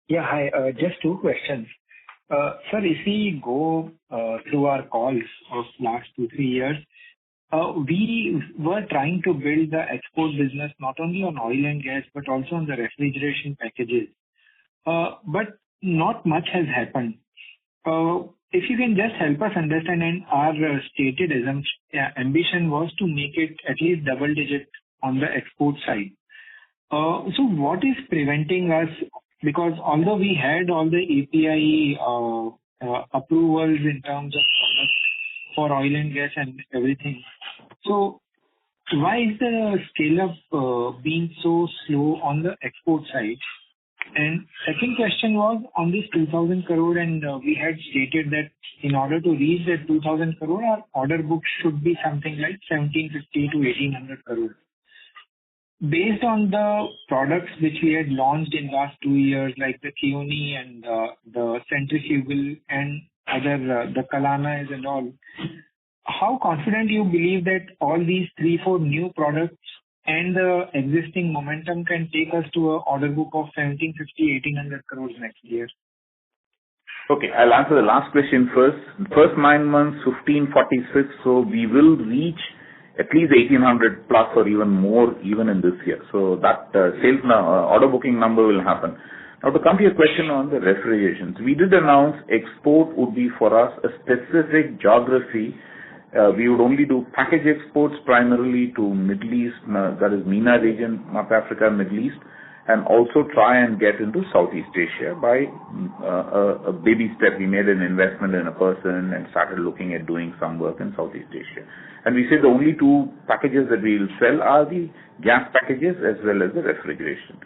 Yeah, hi. Just two questions. Sir, if we go through our calls of last 2-3 years, we were trying to build the export business not only on oil and gas, but also on the refrigeration packages. But not much has happened. If you can just help us understand, and our stated ambition was to make it at least double digit on the export side. So what is preventing us? Because although we had all the API approvals in terms of products for oil and gas and everything, so why is the scale-up being so slow on the export side? And second question was on this 2,000 crore, and we had stated that in order to reach that 2,000 crore, our order book should be something like 1,750 to 1,800 crore. Based on the products which we had launched in last 2 years, like the Keone and the centrifugal and other the Kalanas and all, how confident you believe that all these 3-4 new products and the existing momentum can take us to an order book of 1,750-1,800 crores next year? Okay, I'll answer the last question first. First 9 months, 1,546, so we will reach at least 1,800 plus or even more even in this year. So that order booking number will happen. Now to come to your question on the refrigerations, we did announce export would be for us a specific geography. We would only do package exports primarily to Middle East, that is MENA region, North Africa, Middle East, and also try and get into Southeast Asia by a baby step. We made an investment in a person and started looking at doing some work in Southeast Asia. And we said the only 2 packages that we will sell are the gas packages as well as the refrigeration.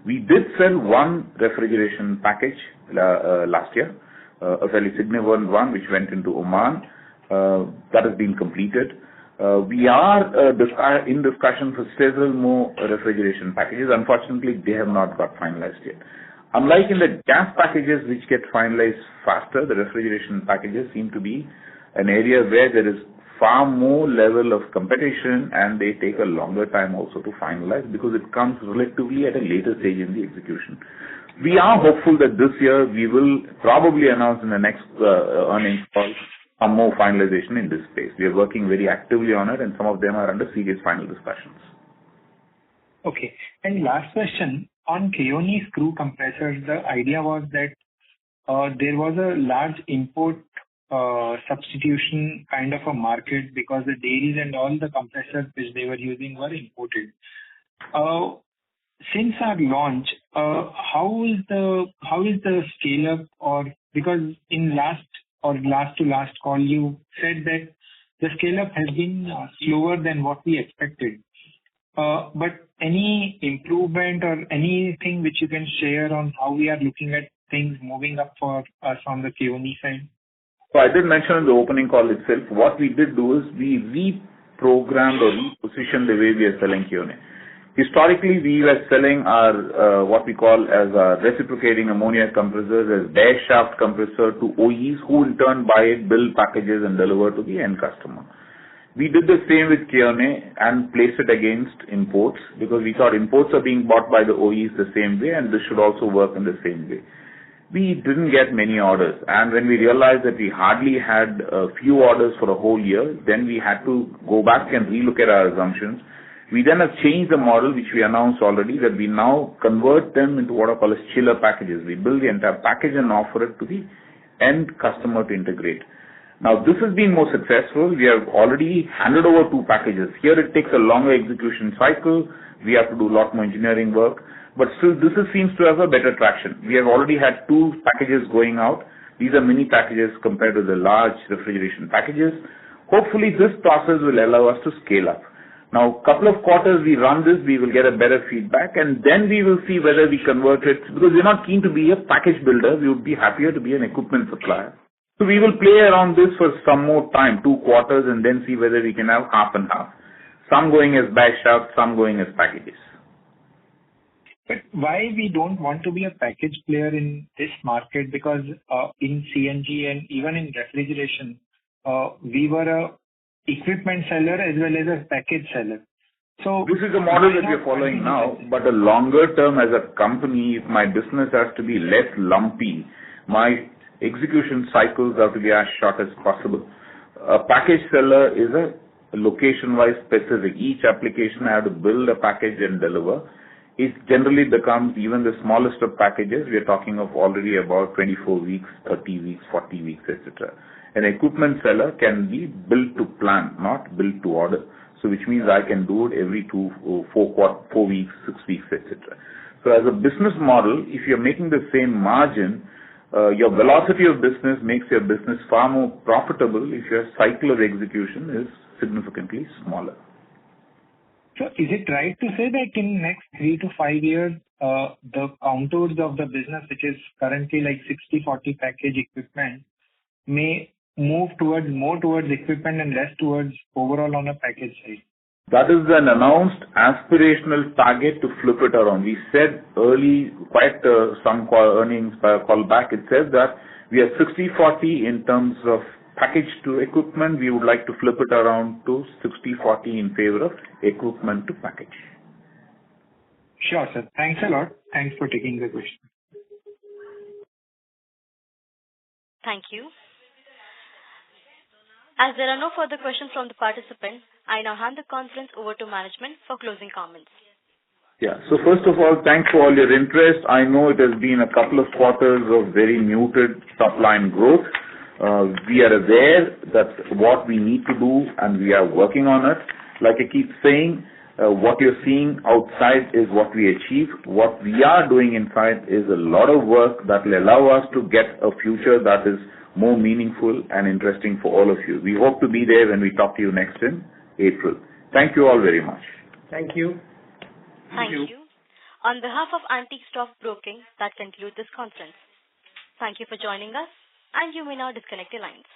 We did sell 1 refrigeration package last year, a fairly significant one which went into Oman. That has been completed. We are in discussion for several more refrigeration packages. Unfortunately, they have not got finalized yet. Unlike in the gas packages which get finalized faster, the refrigeration packages seem to be an area where there is far more level of competition and they take a longer time also to finalize because it comes relatively at a later stage in the execution. We are hopeful that this year we will probably announce in the next earnings call some more finalization in this space. We are working very actively on it and some of them are under serious final discussions. Okay. And last question, on Keone screw compressors, the idea was that there was a large import substitution kind of a market because the dairies and all the compressors which they were using were imported. Since our launch, how is the scale up, or because in last to last call you said that the scale up has been slower than what we expected. But any improvement or anything which you can share on how we are looking at things moving up for us on the Keone side? So I did mention in the opening call itself, what we did do is we reprogrammed or repositioned the way we are selling Keone. Historically, we were selling our what we call as reciprocating ammonia compressors as bare shaft compressor to OEs who in turn buy it, build packages and deliver to the end customer. We did the same with Keone and placed it against imports because we thought imports are being bought by the OEs the same way and this should also work in the same way. We didn't get many orders, and when we realized that we hardly had a few orders for a whole year, then we had to go back and relook at our assumptions. We then have changed the model, which we announced already, that we now convert them into what are called as chiller packages. We build the entire package and offer it to the end customer to integrate. Now, this has been more successful. We have already handed over 2 packages. Here it takes a longer execution cycle. We have to do a lot more engineering work. But still, this seems to have a better traction. We have already had 2 packages going out. These are mini packages compared to the large refrigeration packages. Hopefully, this process will allow us to scale up. Now, couple of quarters we run this, we will get a better feedback, and then we will see whether we convert it, because we're not keen to be a package builder. We would be happier to be an equipment supplier. So we will play around this for some more time, 2 quarters, and then see whether we can have half and half. Some going as bare shaft, some going as packages. But why we don't want to be a package player in this market? Because in CNG and even in refrigeration, we were a equipment seller as well as a package seller. So this is the model that we are following now, but a longer term as a company, if my business has to be less lumpy, my execution cycles have to be as short as possible. A package seller is a location-wise specific. Each application I have to build a package and deliver. It generally becomes even the smallest of packages. We are talking of already about 24 weeks, 30 weeks, 40 weeks, etc. An equipment seller can be built to plan, not built to order. So which means I can do it every 4 weeks, 6 weeks, etc. So as a business model, if you're making the same margin, your velocity of business makes your business far more profitable if your cycle of execution is significantly smaller. So is it right to say that in next 3 to 5 years, the contours of the business, which is currently like 60-40 package equipment, may move more towards equipment and less towards overall on a package side? That is an announced aspirational target to flip it around. We said some earnings call back, it says that we are 60-40 in terms of package to equipment. We would like to flip it around to 60-40 in favor of equipment to package. Sure, sir. Thanks a lot. Thanks for taking the question. Thank you. As there are no further questions from the participant, I now hand the conference over to management for closing comments. Yeah. So first of all, thanks for all your interest. I know it has been a couple of quarters of very muted top-line growth. We are aware that's what we need to do, and we are working on it. Like I keep saying, what you're seeing outside is what we achieve. What we are doing inside is a lot of work that will allow us to get a future that is more meaningful and interesting for all of you. We hope to be there when we talk to you next in April. Thank you all very much. Thank you. Thank you. On behalf of Antique Stock Broking, that concludes this conference. Thank you for joining us, and you may now disconnect your lines.